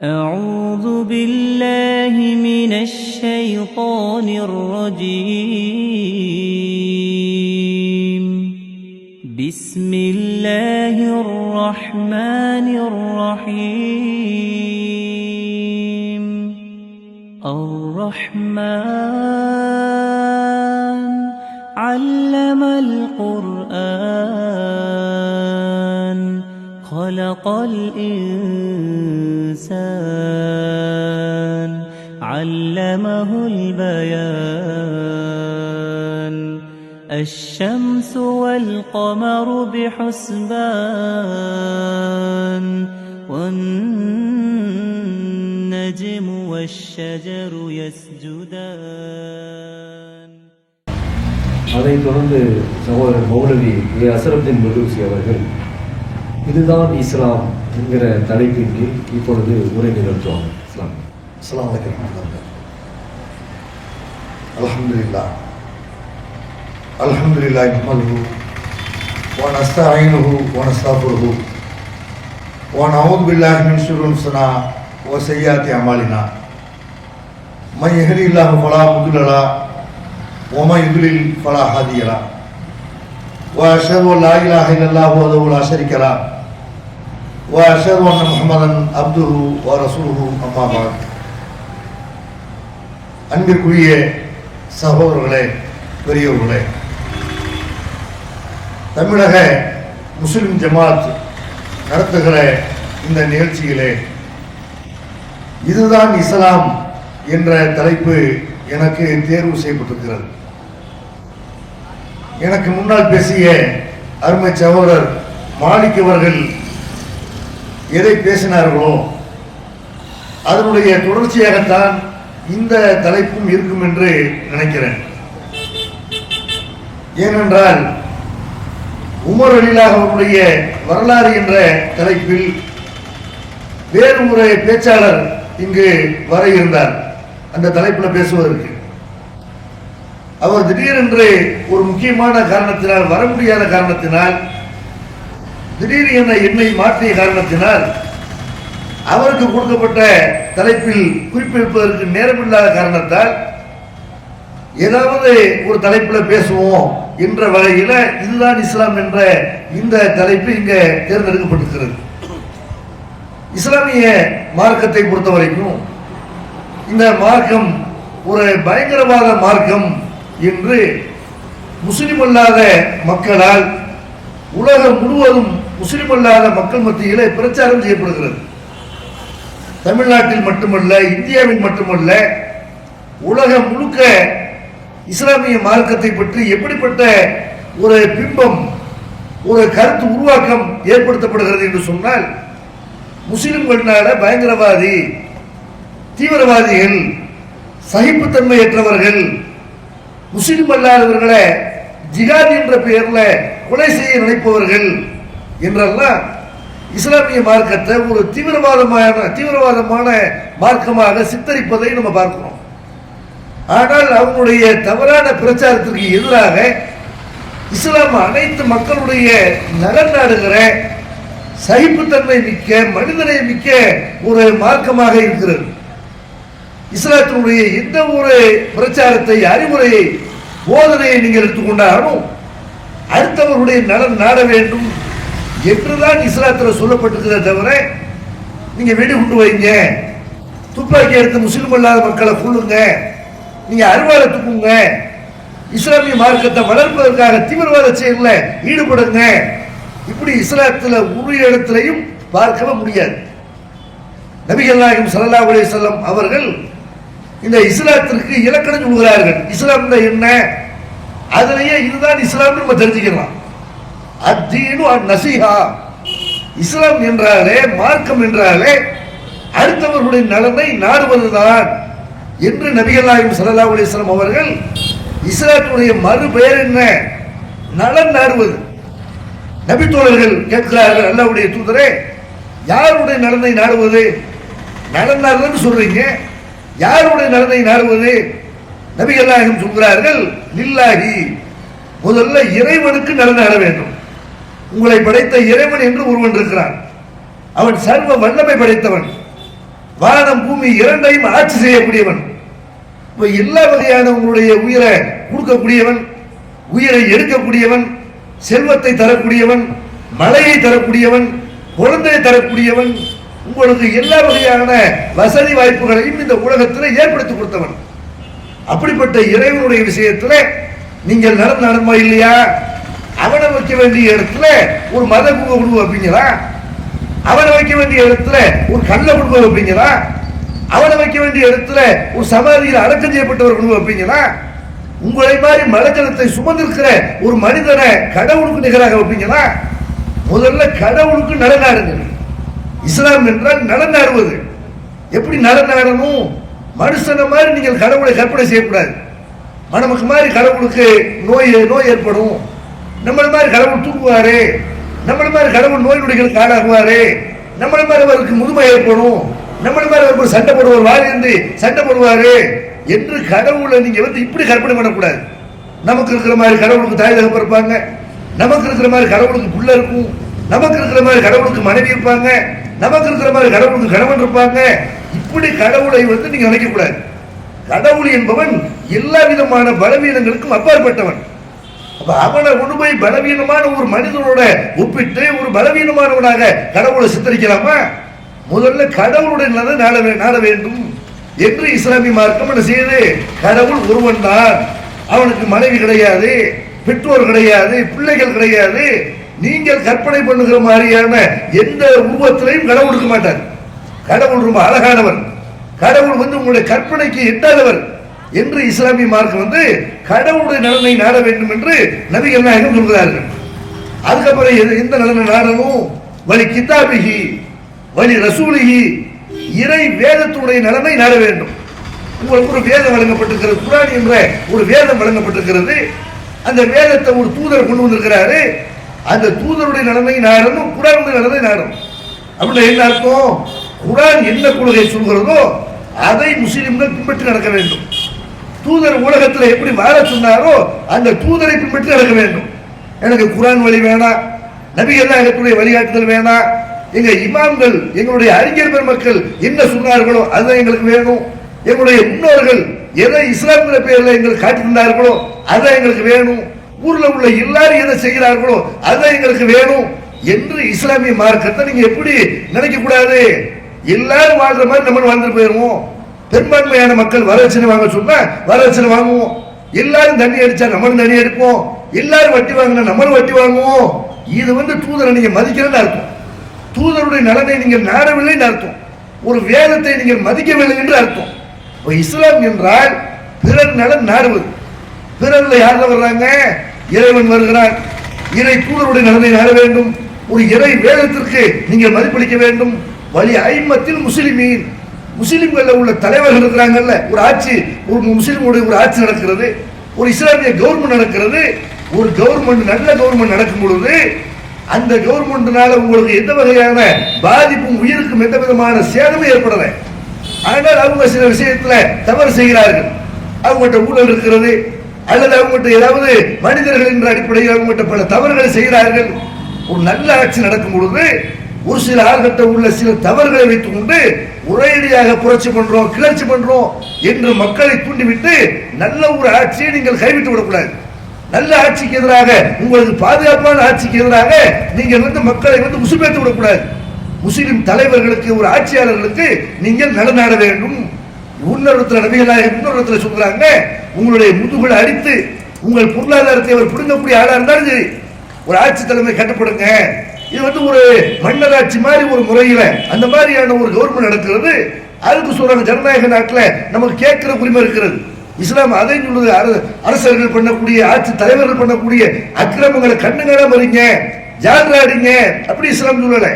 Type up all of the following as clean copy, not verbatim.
أعوذ بالله من الشيطان الرجيم. بسم الله الرحمن الرحيم. الرحمن علم القرآن خلق الإنسان علمه البيان الشمس والقمر بحسبان والنجم والشجر يسجدان. அதைத் தொடர்ந்து சகோதரர் மௌலவி அசரப்தீன் பலூச்சி அவர்கள் இதுதான் இஸ்லாம் என்கிற தலைப்பின் கீழ் இப்பொழுது உரை நிகழ்த்துவாங்க. அஸ்ஸலாமு அலைக்கும். அல்ஹம்துலில்லாஹ் அல்ஹம்துலில்லாஹி நஹ்மதுஹு வ நஸ்தஈனுஹு வ நஸ்தக்ஃபிருஹு வ நஊது பில்லாஹி மின் ஷுரூரி அன்ஃபுஸினா வ ஸய்யிஆத்தி அமாலினா மன் யஹ்திஹில்லாஹு ஃபலா முضل லஹு வ மன் யுضلل ஃபலா ஹாதிய லஹு வ அஷ்ஹது அன் லா இலாஹா இல்லல்லாஹு வஹ்தஹு லா ஷரீக லஹு வ அஷ்ஹது அன்ன முஹம்மதன் அப்துஹு வ ரசூலுஹு அம்மா பஅத். அன்பிற்குரிய சகோதரர்களே, பெரியவர்களே, தமிழக முஸ்லிம் ஜமாத் நடத்துகிற இந்த நிகழ்ச்சியிலே இதுதான் இஸ்லாம் என்ற தலைப்பு எனக்கு தேர்வு செய்யப்பட்டிருக்கிறது. எனக்கு முன்னால் பேசிய அருமை சகோதரர் மாலிக் அவர்கள் எதை பேசினார்களோ அதனுடைய தொடர்ச்சியாகத்தான் இந்த தலைப்பும் இருக்கும் என்று நினைக்கிறேன். ஏனென்றால் உமர் ரலியல்லாஹு அவருடைய வரலாறு என்ற தலைப்பில் வேறு ஒரு பேச்சாளர் இங்கு வர இருந்தார் அந்த தலைப்பில் பேசுவதற்கு. அவர் திடீரென்று ஒரு முக்கியமான காரணத்தினால், வர முடியாத காரணத்தினால், திடீர் என்ற எண்ணை மாற்றிய காரணத்தினால் அவருக்கு கொடுக்கப்பட்ட தலைப்பில் குறிப்பிடுவதற்கு நேரமில்லாத காரணத்தால் ஏதாவது ஒரு தலைப்பில் பேசுவோம் என்ற வகையில் இதுதான் இஸ்லாம் என்ற இந்த தலைப்பு இங்கே தேர்ந்தெடுக்கப்பட்டிருக்கிறது. இஸ்லாமிய மார்க்கத்தை பொறுத்த வரைக்கும் இந்த மார்க்கம் ஒரு பயங்கரவாத மார்க்கம் என்று முஸ்லிம் அல்லாத மக்களால் உலகம் முழுவதும் முஸ்லிம் அல்லாத மக்கள் மத்தியிலே பிரச்சாரம் செய்யப்படுகிறது. தமிழ்நாட்டில் மட்டுமல்ல, இந்தியாவில் மட்டுமல்ல, உலகம் முழுக்க இஸ்லாமிய மார்க்கத்தை பற்றி எப்படிப்பட்ட ஒரு பிம்பம், ஒரு கருத்து உருவாக்கம் ஏற்படுத்தப்படுகிறது என்று சொன்னால், முஸ்லிம்களால பயங்கரவாதி, தீவிரவாதிகள், சகிப்புத்தன்மையற்றவர்கள், முஸ்லிம் அல்லாதவர்களை ஜிகாத் என்ற பெயரில் கொலை செய்ய நினைப்பவர்கள் என்றெல்லாம் இஸ்லாமிய மார்க்கத்தை ஒரு தீவிரவாதமான மார்க்கமாக சித்தரிப்பதை நம்ம பார்க்கிறோம். ஆனால் அவங்களுடைய தவறான பிரச்சாரத்திற்கு எதிராக இஸ்லாம் அனைத்து மக்களுடைய நலன் நாடுகிற சகிப்புத்தன்மை மிக்க, மனிதனை மிக்க ஒரு மார்க்கமாக இருக்கிறது. இஸ்லாத்தினுடைய எந்த ஒரு பிரச்சாரத்தை, அறிவுரையை, போதனையை நீங்கள் எடுத்துக்கொண்டாலும் அடுத்தவர்களுடைய நலன் நாட வேண்டும் என்றுதான் இஸ்லாத்தில் சொல்லப்பட்டிருக்கிறத தவிர, நீங்க வெடிகுண்டு வைங்க, துப்பாக்கி எடுத்து முஸ்லிம் அல்லாத மக்களை கொள்ளுங்க, நீங்க அறுவாலை தூக்குங்க, இஸ்லாமிய மார்க்கத்தை வளர்ப்பதற்காக தீவிரவாத செயலில் ஈடுபடுங்க, இப்படி இஸ்லாத்தில் ஒரு இடத்திலையும் பார்க்கவே முடியாது. நபிகள் நாயகம் ஸல்லல்லாஹு அலைஹி வஸல்லம் அவர்கள் இந்த இஸ்லாத்திற்கு இலக்கணம் சொல்கிறார்கள். இஸ்லாம் என்ன, அதுலயே இதுதான் இஸ்லாம் நம்ம தெரிஞ்சுக்கலாம். அத்தீனு அந்நஸீஹா, இஸ்லாம் என்றாலே, மார்க்கம் என்றாலே அடுத்தவர்களுடைய நலனை நாடுவதுதான் என்று நபிகள் நாயகம் ஸல்லல்லாஹு அலைஹி வஸல்லம் அவர்கள் இஸ்லாத்துடைய மறு பெயர் என்ன? நலன் நாடுவது. நபித்தோழர்கள் கேட்கிறார்கள், அல்லாஹ்வுடைய தூதரே, யாருடைய நலனை நாடுவது? நலன் நாடுவதுன்னு சொல்றீங்க, யாருடைய நலனை நாடுவது? நபிகள் நாயகம் சொல்கிறார்கள், லில்லாஹி, முதல்ல இறைவனுக்கு நலன் நாட வேண்டும். உங்களை படைத்த இறைவன் என்று ஒருவன் இருக்கிறான், அவன் சர்வ வல்லமை படைத்தவன். வானம் பூமி இரண்டையும் ஆட்சி செய்யக்கூடியவன். எல்லா வகையான உங்களுடைய உயிரை கொடுக்கக்கூடியவன், உயிரை எடுக்கக்கூடியவன், செல்வத்தை தரக்கூடியவன், மழையை தரக்கூடியவன், குழந்தையை தரக்கூடியவன், உங்களுக்கு எல்லா வகையான வசதி வாய்ப்புகளையும் இந்த உலகத்தில் ஏற்படுத்தி கொடுத்தவன். அப்படிப்பட்ட இறைவனுடைய விஷயத்தில் நீங்கள் நடந்தமா இல்லையா? அவனை வைக்க வேண்டிய இடத்துல ஒரு மத குடும்பம் வைப்பீங்களா? அவனை வைக்க வேண்டிய இடத்துல ஒரு கள்ள குடும்பம் வைப்பீங்களா? அவனை வைக்க வேண்டிய இடத்துல ஒரு சமாதியில் அடக்கம் செய்யப்பட்டவர் குடும்பம் வைப்பீங்களா? உங்களை மாதிரி மலஜலத்தை சுமந்திருக்கிற ஒரு மனிதனை கடவுளுக்கு நிகராக வைப்பீங்களா? முதல்ல கடவுளுக்கு நடனாடுங்க. இஸ்லாம் என்றால் நடனாடுவது. எப்படி நடனாடணும்? மனுஷன மாதிரி நீங்கள் கடவுளை கற்பனை செய்யக்கூடாது. நமக்கு மாதிரி கடவுளுக்கு நோய் ஏற்படும், நம்மள மாதிரி கடவுள் தூங்குவாரு, நம்மள மாதிரி கடவுள் நோய் நொடிகளுக்கு ஆளாகுவாரு, நம்மள மாதிரி அவருக்கு முதுமை ஏற்படும், நம்மள மாதிரி அவருக்கு சண்டை போடுவார், வாரி இருந்து சண்டை போடுவாரு என்று கடவுளை நீங்க இப்படி கற்பனை பண்ணக்கூடாது. நமக்கு இருக்கிற மாதிரி கடவுளுக்கு தாய் தகப்பன் இருப்பாங்க, நமக்கு இருக்கிற மாதிரி கடவுளுக்கு புள்ள இருக்கும், நமக்கு இருக்கிற மாதிரி கடவுளுக்கு மனைவி இருப்பாங்க, நமக்கு இருக்கிற மாதிரி கடவுளுக்கு கணவன் இருப்பாங்க. இப்படி கடவுளை நீங்க நினைக்க கூடாது. கடவுள் என்பவன் எல்லா விதமான பலவீனங்களுக்கும் அப்பாற்பட்டவன். அப்ப அவனை கொண்டு போய் பலவீனமான ஒரு மனிதனோட ஒப்பிட்டு ஒரு பலவீனமானவனாக கடவுளை சித்தரிக்கலாமா? முதல்ல கடவுளுடைய நாட வேண்டும் என்று இஸ்லாமிய மார்க்கம் என்ன செய்யுது? கடவுள் ஒருவன் தான், அவனுக்கு மனைவி கிடையாது, பெற்றோர் கிடையாது, பிள்ளைகள் கிடையாது. நீங்கள் கற்பனை பண்ணுகிற மாதிரியான எந்த உருவத்திலையும் கடவுள் இருக்க மாட்டார். கடவுள் ரொம்ப அழகானவர், கடவுள் உங்களுடைய கற்பனைக்கு எட்டாதவர் என்று இஸ்லாமிய மார்க்கம் கடவுளுடைய நலனை நாட வேண்டும் என்று நபிகள் நாயகம் சொல்கிறார்கள். அதுக்கப்புறம் எந்த நலனை நாடணும்? வலி கிதாபிகி வலி ரசூலிகி, இறை வேதத்துடைய நலனை நாட வேண்டும். உங்களுக்கு ஒரு வேதம் வழங்கப்பட்டிருக்கிறது, குர்ஆன் என்ற ஒரு வேதம் வழங்கப்பட்டிருக்கிறது. அந்த வேதத்தை ஒரு தூதர் கொண்டு வந்திருக்கிறாரு. அந்த தூதருடைய நலனை நாடணும், குர்ஆனுடைய நலனை நாடணும். அப்படின்னா என்ன அர்த்தம்? குர்ஆன் என்ன கொள்கை சொல்கிறதோ அதை முஸ்லிம்கள் பின்பற்றி நடக்க வேண்டும். தூதர் உலகத்தில் எப்படி வாழ சொன்னாரோ அந்த தூதரை பின்பற்றி நடக்க வேண்டும். எனக்கு குர்ஆன் வழி வேணாம், நபிகள் நாயகத்துடைய வழிகாட்டுதல் வேணாம், எங்க இமாம்கள் எங்களுடைய அறிஞர் பெருமக்கள் என்ன சொன்னார்களோ அதுதான் எங்களுக்கு வேணும், எங்களுடைய முன்னோர்கள் எதை இஸ்லாமிய பெயரில் எங்களுக்கு காட்டியிருந்தார்களோ அதுதான் எங்களுக்கு வேணும், ஊர்ல உள்ள எல்லாரும் எதை செய்கிறார்களோ அதுதான் எங்களுக்கு வேணும் என்று இஸ்லாமிய மார்க்கத்தை நீங்க எப்படி நினைக்க கூடாது. எல்லாரும் வாழ்ற மாதிரி நம்ம வாழ்ந்துட்டு போயிருவோம். பெரும்பான்மையான மக்கள் வரதட்சணை வாங்க சொன்னா வரதட்சணை வாங்குவோம், எல்லாரும் தண்ணி அடிச்சா நம்மளும் தண்ணி அடிப்போம், எல்லாரும் வட்டி வாங்கினா நம்மளும் வட்டி வாங்குவோம். இது தூதரை நீங்க மதிக்கிறேன்னு அர்த்தம். தூதருடைய நலனை நீங்கள் நாடவில்லைன்னு அர்த்தம். ஒரு வேதத்தை நீங்கள் மதிக்கவில்லை என்று அர்த்தம். இஸ்லாம் என்றால் பிறர் நலன் நாடுவது. பிறர்ல யார் வர்றாங்க? இறைவன் வருகிறார், இறை தூதருடைய நலனை நாட வேண்டும். ஒரு இறை வேதத்திற்கு நீங்கள் மதிப்பளிக்க வேண்டும். வழி ஐம்மத்தில் முஸ்லிமீன், முஸ்லிம்கள் உள்ள தலைவர்கள் இருக்கிறாங்கல்ல, ஒரு ஆட்சி, ஒரு முஸ்லிமுடைய ஒரு ஆட்சி நடக்கிறது, ஒரு இஸ்லாமிய கவர்மெண்ட் நடக்கிறது. ஒரு கவர்மெண்ட் நல்ல கவர்மெண்ட் நடக்கும் பொழுது அந்த கவர்மெண்ட்னால உங்களுக்கு எந்த வகையான பாதிப்பும் உயிருக்கும் எந்த விதமான சேதமும் ஏற்படலை. ஆனால் அவங்க சில விஷயத்துல தவறு செய்கிறார்கள். அவங்ககிட்ட ஊழல் இருக்கிறது, அல்லது அவங்ககிட்ட ஏதாவது மனிதர்கள் என்ற அடிப்படையில் அவங்ககிட்ட பல தவறுகளை செய்கிறார்கள். ஒரு நல்ல ஆட்சி நடக்கும் பொழுது ஒரு சில ஆள்கிட்ட உள்ள சில தவறுகளை வைத்துக் கொண்டு ஒரேடியாக புரட்சி பண்றோம், கிளர்ச்சி பண்றோம் என்று மக்களை தூண்டிவிட்டு நல்ல ஒரு ஆட்சியை நீங்கள் கைவிட்டு விடக்கூடாது. நல்ல ஆட்சிக்கு எதிராக, உங்களுக்கு பாதுகாப்பான ஆட்சிக்கு எதிராக நீங்கள் மக்களை உசுப்பேற்று விடக்கூடாது. முஸ்லிம் தலைவர்களுக்கு, ஒரு ஆட்சியாளர்களுக்கு நீங்கள் நலநாட வேண்டும். இன்னொருத்தர் நபிகளாக இன்னொருத்தர் சொல்றாங்க, உங்களுடைய முதுகுகளை அடித்து உங்கள் பொருளாதாரத்தை அவர் பிடுங்கக்கூடிய ஆளா இருந்தாலும் சரி ஒரு ஆட்சி தலைமை கட்டப்படுங்க. இது ஒரு மன்னராட்சி மாதிரி ஒரு முறையில அந்த மாதிரியான ஒரு கவர்மெண்ட் நடக்கிறது. அதுக்கு சொல்றாங்க ஜனநாயக நாட்டில் நமக்கு கேட்கிற உரிமை இருக்கிறது. இஸ்லாம் அதை சொல்லுது, அரசர்கள் பண்ணக்கூடிய, ஆட்சி தலைவர்கள் பண்ணக்கூடிய அக்கிரமங்களை கண்ணுங்கடா மறிங்க, ஜாகிரடிங்க, அப்படி இஸ்லாம் சொல்லல.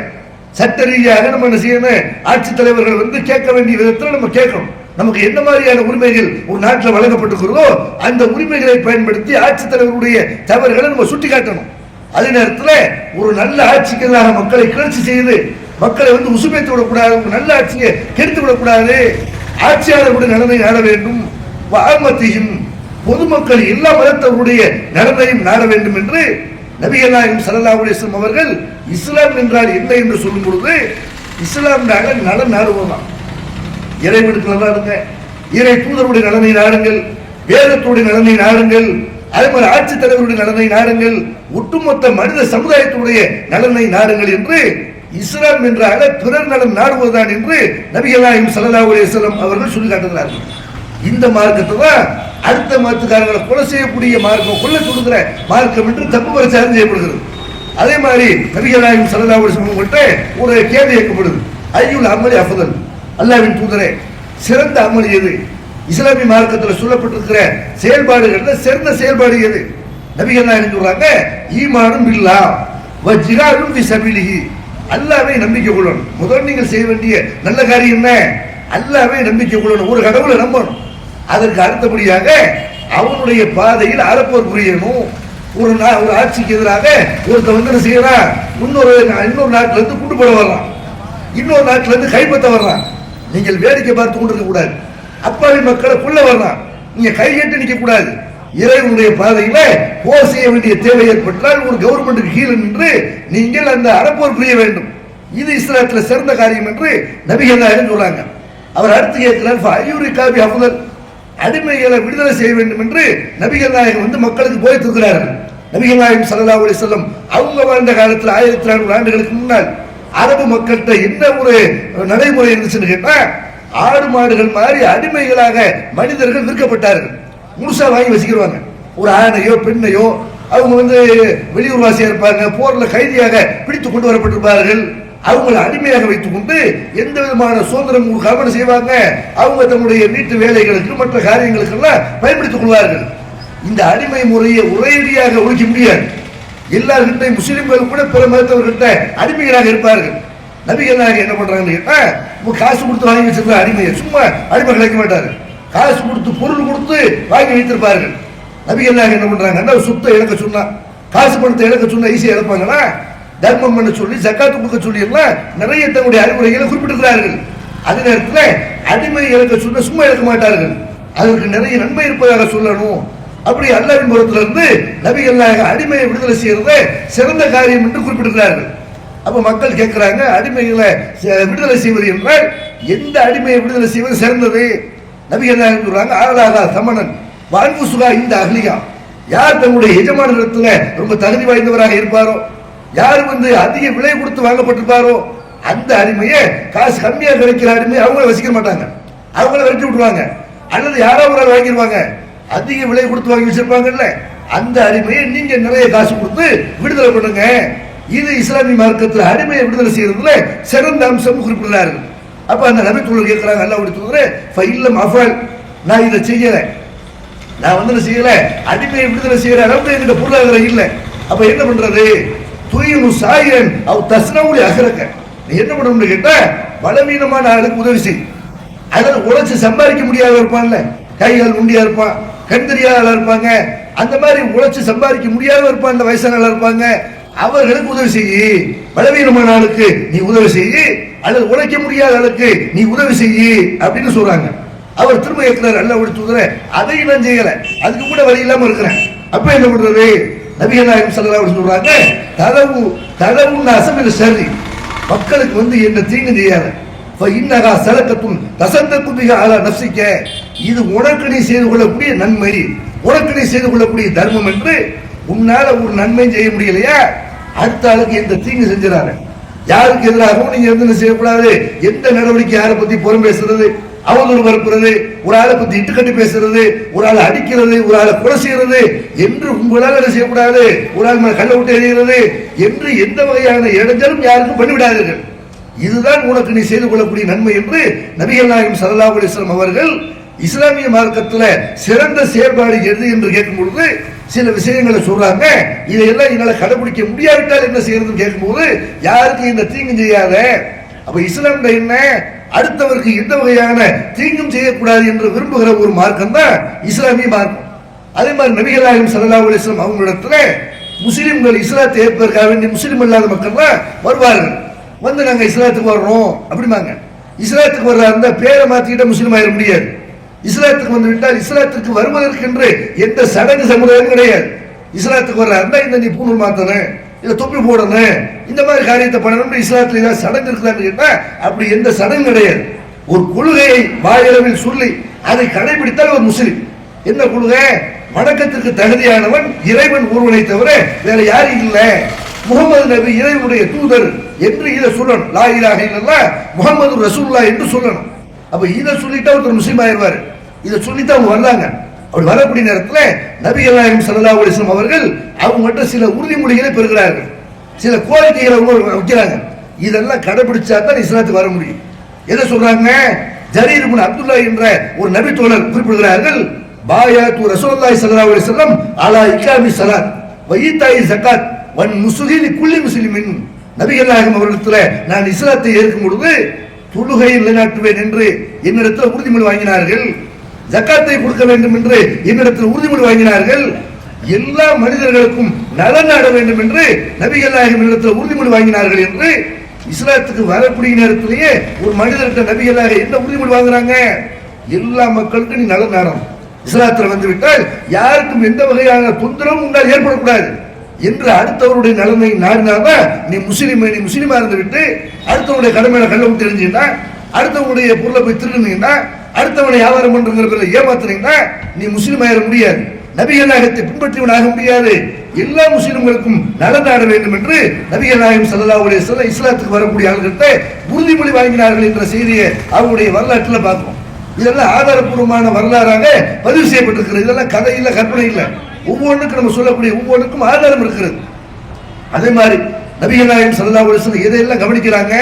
சட்ட ரீதியாக நம்ம என்ன செய்யணும்? ஆட்சி தலைவர்கள் கேட்க வேண்டிய விதத்தில் நம்ம கேட்கணும். நமக்கு என்ன மாதிரியான உரிமைகள் ஒரு நாட்டில் வழங்கப்பட்டிருக்கிறதோ அந்த உரிமைகளை பயன்படுத்தி ஆட்சி தலைவருடைய தவறுகளை நம்ம சுட்டி காட்டணும். அதே நேரத்தில் ஒரு நல்ல ஆட்சிக்கு எதிராக மக்களை கிளர்ச்சி செய்து மக்களை உசுப்பேற்றி விடக்கூடாது, நல்ல ஆட்சியை கெடுத்து விடக்கூடாது. ஆட்சியாளர்களுடைய நலனை நாட வேண்டும். வாமத்தையும் பொதுமக்கள் எல்லா மதத்தவருடைய நலனையும் நாட வேண்டும் என்று நபிகள் நாயகம் ஸல்லல்லாஹு அலைஹி வஸல்லம் அவர்கள் இஸ்லாம் என்றால் என்ன என்று சொல்லும் பொழுது இஸ்லாம் நலன் நாடுவதுதான். இறைவனுக்கு நாடுங்க, இறை தூதருடைய நலனை நாடுங்கள், வேதத்துடைய நலனை நாடுங்கள், அதே மாதிரி ஆட்சித் தலைவருடைய நலனை நாடுங்கள், ஒட்டுமொத்த மனித சமுதாயத்துடைய நலனை நாடுங்கள் என்று இஸ்லாம் என்றால பிறர் நலன் நாடுவதுதான் என்று நபிகள் நாயகம் ஸல்லல்லாஹு அலைஹி வஸல்லம் அவர்கள் சொல்லி காட்டுகிறார்கள். இந்த மார்க்கத்தை தான் அடுத்த மதத்துக்காரர்களை கொலை செய்யக்கூடிய மார்க்கம், கொல்ல சொல்லுகிற மார்க்கம் என்று தப்பு பிரச்சாரம் செய்யப்படுகிறது. அதே மாதிரி நபிகள் நாயகம் ஸல்லல்லாஹு அலைஹி வஸல்லம் கிட்ட ஒரு கேள்வி கேட்கப்படுது, ஐயுல் அமலி அஃதல், அல்லாஹ்வின் தூதரே சிறந்த அமல் எது? இஸ்லாமிய மார்க்கத்தில் சொல்லப்பட்டிருக்கிற செயல்பாடுகள்ல சிறந்த செயல்பாடு எது? நபிகள் நாயகம் சொல்றாங்க, ஈமானும் பில்லாஹ் வ ஜிஹாதும் ஃபீ சபீலிஹி, அல்லாஹ்வை நம்பிக்கை கொள்ளணும். முதல் நீங்கள் செய்ய வேண்டிய நல்ல காரியம் என்ன? அல்லாஹ்வை நம்பிக்கை கொள்ளணும், ஒரு கடவுளை நம்பணும். அதற்கு அடுத்தபடியாக அவனுடைய பாதையில் அறப்போர் புரியணும். ஒரு ஆட்சிக்கு எதிராக ஒருத்தர் வந்து என்ன செய்யறான், இன்னொரு நாட்டில இருந்து குண்டு போட வர்றான், இன்னொரு நாட்டில இருந்து கைப்பற்ற வர்றான். நீங்கள் வேடிக்கை பார்த்து கொண்டிருக்க கூடாது. அப்பாவி மக்களை கொள்ள வர்றான், நீங்க கையேட்டு நிக்க கூடாது. இறைவனுடைய பாதையில போர் செய்ய வேண்டிய தேவை ஏற்பட்டால் ஒரு கவர்மெண்ட்டுக்கு கீழே நின்று நீங்கள் அந்த அறப்போர் புரிய வேண்டும். இது இஸ்லாத்துல சிறந்த காரியம் என்று நபிகள் நாயகம் சொல்றாங்க. அவர் அடுத்து கேட்கிறார், ஃபஅய்யுரிகாபி அஃதல், அடிமைகளை விடுதலை செய்ய வேண்டும் என்று நபிகள் நாயகம் வந்து மக்களுக்கு போதித்திருக்கிறார்கள். நபிகள் நாயகம் ஸல்லல்லாஹு அலைஹி வஸல்லம் அவங்க வாழ்ந்த காலத்தில் 1400 ஆண்டுகளுக்கு முன்னால் அரபு மக்கள்கிட்ட என்ன ஒரு நடைமுறை இருந்துச்சுன்னு கேட்டா, ஆடு மாடுகள் மாதிரி அடிமைகளாக மனிதர்கள் விற்கப்பட்டார்கள். முழுசா வாங்கி வச்சுக்கிடுவாங்க. ஒரு ஆணையோ பெண்ணையோ அவங்க வந்து வெளியூர்வாசியா இருப்பாங்க, போர்ல கைதியாக பிடித்து கொண்டு வரப்பட்டிருப்பார்கள். அவங்களை அடிமையாக வைத்துக் கொண்டு எந்த விதமான சுதந்திரம் கொடுக்காம செய்வாங்க. அவங்க தன்னுடைய வீட்டு வேலைகளுக்கு மற்ற காரியங்களுக்கு எல்லாம் பயன்படுத்திக் கொள்வார்கள். இந்த அடிமை முறையை ஒரேடியாக ஒழிக்க முடியாது. எல்லார்கிட்ட முஸ்லிம்கள் கூட பிற மதத்தவர்கிட்ட அடிமைகளாக இருப்பார்கள். நபிகள் நாயகம் என்ன பண்றாங்கன்னு கேட்டா, காசு கொடுத்து வாங்கி வச்சிருக்கிற அடிமையை சும்மா அடிமை கிடைக்க மாட்டாரு, காசு கொடுத்து பொருள் கொடுத்து வாங்கி வைத்திருப்பார்கள். நபிகள் நாயகம் என்ன பண்றாங்கன்னா, சொத்தை இழக்க சொன்னா, காசு பணத்தை இழக்க சொன்னா ஈஸியா இழப்பாங்கன்னா, தர்மம் பண்ண சொல்லி ஜக்காத்து கொடுக்க சொல்லி எல்லாம் நிறைய தன்னுடைய அறிவுரைகளை குறிப்பிட்டிருக்கிறார்கள். அதே நேரத்தில் அடிமை இழக்க சொன்ன சும்மா இழக்க மாட்டார்கள், அதற்கு நிறைய நன்மை இருப்பதாக சொல்லணும். அப்படி அல்லாஹ்வின் புறத்திலிருந்து நபிகள் நாயகம் அடிமையை விடுதலை செய்யறத சிறந்த காரியம் என்று குறிப்பிட்டிருக்கிறார்கள். அப்ப மக்கள் கேட்கிறாங்க, அடிமைகளை விடுதலை செய்வது என்றால் எந்த அடிமையை விடுதலை செய்வது சிறந்தது? நபிகள் நாயகம் சொல்றாங்க, ஆளாகா சமணன் வான்புசுகா இந்த அகலிகா, யார் தன்னுடைய எஜமானத்துல ரொம்ப தகுதி வாய்ந்தவராக இருப்பாரோ, யார் வந்து அதிக விலை கொடுத்து வாங்கப்பட்டிருப்பாரோ அந்த அடிமையை, காசு கம்மியா கிடைக்கிற அடிமையை அவங்கள வசிக்க மாட்டாங்க, அவங்கள விரட்டி விட்டுருவாங்க. அல்லது யாரோ ஒரு ஆள் வாங்கிடுவாங்க, அதிக விலை கொடுத்து வாங்கி வச்சிருப்பாங்கல்ல, அந்த அடிமையை நீங்க நிறைய காசு கொடுத்து விடுதலை பண்ணுங்க. இது இஸ்லாமிய மார்க்கத்தில் அடிமையை விடுதலை செய்யறதுல சிறந்த அம்சம் குறிப்பிடுறார்கள். அப்ப அந்த நபி தூதர் கேட்கிறாங்க, அல்லாஹ்வுடைய தூதரே ஃபஇல்லம் அஃபல், நான் இதை செய்யல, நான் வந்து செய்யல, அடிமையை விடுதலை செய்யற அளவுக்கு என்கிட்ட பொருளாதாரம் இல்லை. அப்ப என்ன பண்றது? துயினு சாயிரன் அவ் தஸ்னவுலி அஹ்ரக, நீ என்ன பண்ணணும்னு கேட்டா, பலவீனமான ஆளுக்கு உதவி செய். அதாவது உழைச்சு சம்பாதிக்க முடியாத இருப்பான்ல, கைகள் உண்டியா இருப்பான், கண் தெரியாத இருப்பாங்க, அந்த மாதிரி உழைச்சு சம்பாதிக்க முடியாத இருப்பான், அந்த வயசான இருப்பாங்க, அவர்களுக்கு உதவி செய்யி. பலவீனமான ஆளுக்கு நீ உதவி செய்யி, அல்லது உழைக்க முடியாத ஆளுக்கு நீ உதவி செய்யி அப்படின்னு சொல்றாங்க. அவர் திரும்ப கேட்கிறார், அல்லாஹ்வுடைய தூதரே அதை நான் செய்யல, அதுக்கு கூட வழி இல்லாம இருக்கிறேன். அப்ப என்ன பண்றது? நபிகள் நாயகம் ஸல்லல்லாஹு அலைஹி வஸல்லம் சொல்றாங்க, தலவு நாசமில் சரி, மக்களுக்கு வந்து என்ன தீங்கு செய்யாத, இன்னகா சலக்கத்தும் தசந்தக்கு மிக ஆளா நப்சிக்க, இது உனக்கு நீ செய்து கொள்ளக்கூடிய நன்மை, உனக்கு நீ செய்து கொள்ளக்கூடிய தர்மம் என்று உன்னால ஒரு நன்மை செய்ய முடியலையா, அடுத்த ஆளுக்கு எந்த தீங்கு செஞ்சிடாரு. யாருக்கு எதிராகவும் நீங்க எந்த செய்யக்கூடாது. எந்த நடவடிக்கை, யாரை பத்தி புறம் பேசுறது, அவதூறு பரப்புறது, ஒரு ஆளை பத்தி இட்டுக்கட்டி பேசுறது, ஒரு ஆளை அடிக்கிறது, ஒரு ஆளை கொலை செய்யறது என்று உங்களால் என்ன செய்யக்கூடாது. ஒரு ஆள் மேல கல்ல விட்டு எறிகிறது என்று எந்த வகையான இடைஞ்சலும் யாருக்கும் பண்ணிவிடாதீர்கள். இதுதான் உனக்கு நீ செய்து கொள்ளக்கூடிய நன்மை என்று நபிகள் நாயகம் ஸல்லல்லாஹு அலைஹி வஸல்லம் அவர்கள் இஸ்லாமிய மார்க்கத்துல சிறந்த செயல்பாடு எது என்று கேட்கும் பொழுது சில விஷயங்களை சொல்றாங்க. இதையெல்லாம் என்னால கடைபிடிக்க முடியாவிட்டால் என்ன செய்யறதுன்னு கேட்கும்போது, யாருக்கு இந்த தீங்கு செய்யாத. அப்ப இஸ்லாம் என்ன, அடுத்தவருக்கு எந்த வகையான தீங்கும் செய்யக்கூடாது என்று விரும்புகிற ஒரு மார்க்கம் தான் இஸ்லாமிய மார்க்கம். அதே மாதிரி நபிகள் நாயகம் ஸல்லல்லாஹு அலைஹி வஸல்லம் அவங்களிடத்துல முஸ்லிம்கள் இஸ்லாத்தை ஏற்பதற்காக வேண்டிய முஸ்லிம் இல்லாத மக்கள் தான் வருவார்கள். வந்து நாங்க இஸ்லாத்துக்கு வர்றோம் அப்படிமாங்க. இஸ்லாத்துக்கு வர்றா இருந்தா பேரை மாத்திக்கிட்ட முஸ்லீம் ஆயிட முடியாது. இஸ்லாத்துக்கு வந்து விட்டால் இஸ்லாத்துக்கு வருவதற்கென்று எந்த சடங்கு சமுதாயம் கிடையாது. இஸ்லாத்துக்கு வர்றா இருந்தா இந்த நீ பூணூல் மாத்தணும், இதை தொப்பி போடணும், இந்த மாதிரி காரியத்தை பண்ணணும், இஸ்லாத்துல ஏதாவது சடங்கு இருக்குதான்னு கேட்டா அப்படி எந்த சடங்கு கிடையாது. ஒரு கொள்கையை வாயளவில் சொல்லி அதை கடைபிடித்தால் ஒரு முஸ்லிம். என்ன கொள்கை? வணக்கத்திற்கு தகுதியானவன் இறைவன் ஒருவனை தவிர வேற யாரும் இல்லை, முகமது நபி இறைவனுடைய தூதர் என்று இதை சொல்லணும். லா இலாஹ இல்லல்லாஹ் முஹம்மது ரசூலுல்லாஹ் என்று சொல்லணும். அப்ப இதை சொல்லிட்டா ஒருத்தர் முஸ்லீம் ஆயிடுவாரு. இதை சொல்லிட்டு அவங்க வந்தாங்க. அப்படி வரக்கூடிய நேரத்தில் நபிகள் நாயகம் ஸல்லல்லாஹு அலைஹி வஸல்லம் அவர்கள் அவங்ககிட்ட சில உறுதிமொழிகளை பெறுகிறார்கள், சில கோரிக்கைகளை வைக்கிறாங்க. இதெல்லாம் கடைபிடிச்சா தான் இஸ்லாத்துக்கு வர முடியும். எதை சொல்றாங்க? ஜரீர் இப்னு அப்துல்லா என்ற ஒரு நபி தோழர் குறிப்பிடுகிறார்கள், பாயாத்து ரசூலுல்லாஹி ஸல்லல்லாஹு அலைஹி வஸல்லம் அலா இகாமி ஸலாத் வ ஈதாஇ ஸகாத் வன் நுசுகி லிகுல்லி முஸ்லிமின். நபிகள் நாயகம் அவர்களிடத்தில் நான் இஸ்லாத்தை ஏற்கும் பொழுது தொழுகையை நிலைநாட்டுவேன் என்று என்னிடத்தில் உறுதிமொழி வாங்கினார்கள், ஜக்காத்தை கொடுக்க வேண்டும் என்று என்னிடத்தில் உறுதிமொழி வாங்கினார்கள், எல்லா மனிதர்களுக்கும் நலன் நாட வேண்டும் என்று நபிகள் நாயகம் என்னிடத்தில் உறுதிமொழி வாங்கினார்கள் என்று இஸ்லாத்துக்கு வரக்கூடிய நேரத்திலேயே ஒரு மனிதர்கிட்ட நபிகள் நாயகம் என்ன உறுதிமொழி வாங்குறாங்க? எல்லா மக்களுக்கும் நீ நலன் நாடணும், இஸ்லாத்தில் வந்து விட்டால் யாருக்கும் எந்த வகையான தொந்தரவும் உண்டால் ஏற்படக்கூடாது என்று அடுத்தவருடைய நலனை நாடினாதான் நீ முஸ்லீமா இருந்து விட்டு அடுத்தவனுடைய கடமையில கள்ள விட்டு எரிஞ்சுட்டா, அடுத்தவனுடைய பொருளை போய் திருடுனீங்கன்னா, அடுத்தவனை வியாபாரம் பண்றதுங்கிற ஏமாத்துனீங்கன்னா நீ முஸ்லீம் ஆயிட முடியாது, நபிகள் நாயகத்தை பின்பற்றியவனாக முடியாது. எல்லா முஸ்லிம்களுக்கும் நலன் நாட வேண்டும் என்று நபிகள் நாயகம் ஸல்லல்லாஹு அலைஹி வஸல்லம் இஸ்லாத்துக்கு வரக்கூடிய ஆளுகிட்ட உறுதிமொழி வாங்கினார்கள் என்ற செய்தியை அவருடைய வரலாற்றில் பார்க்கிறோம். இதெல்லாம் ஆதாரப்பூர்வமான வரலாறாக பதிவு செய்யப்பட்டிருக்கிறது. இதெல்லாம் கதை இல்லை, கற்பனை இல்லை. ஒவ்வொன்றுக்கும் நம்ம சொல்லக்கூடிய ஒவ்வொன்றுக்கும் ஆதாரம் இருக்கிறது. அதே மாதிரி நபிகள் நாயகம் ஸல்லல்லாஹு அலைஹி வஸல்லம் எதையெல்லாம் கவனிக்கிறாங்க?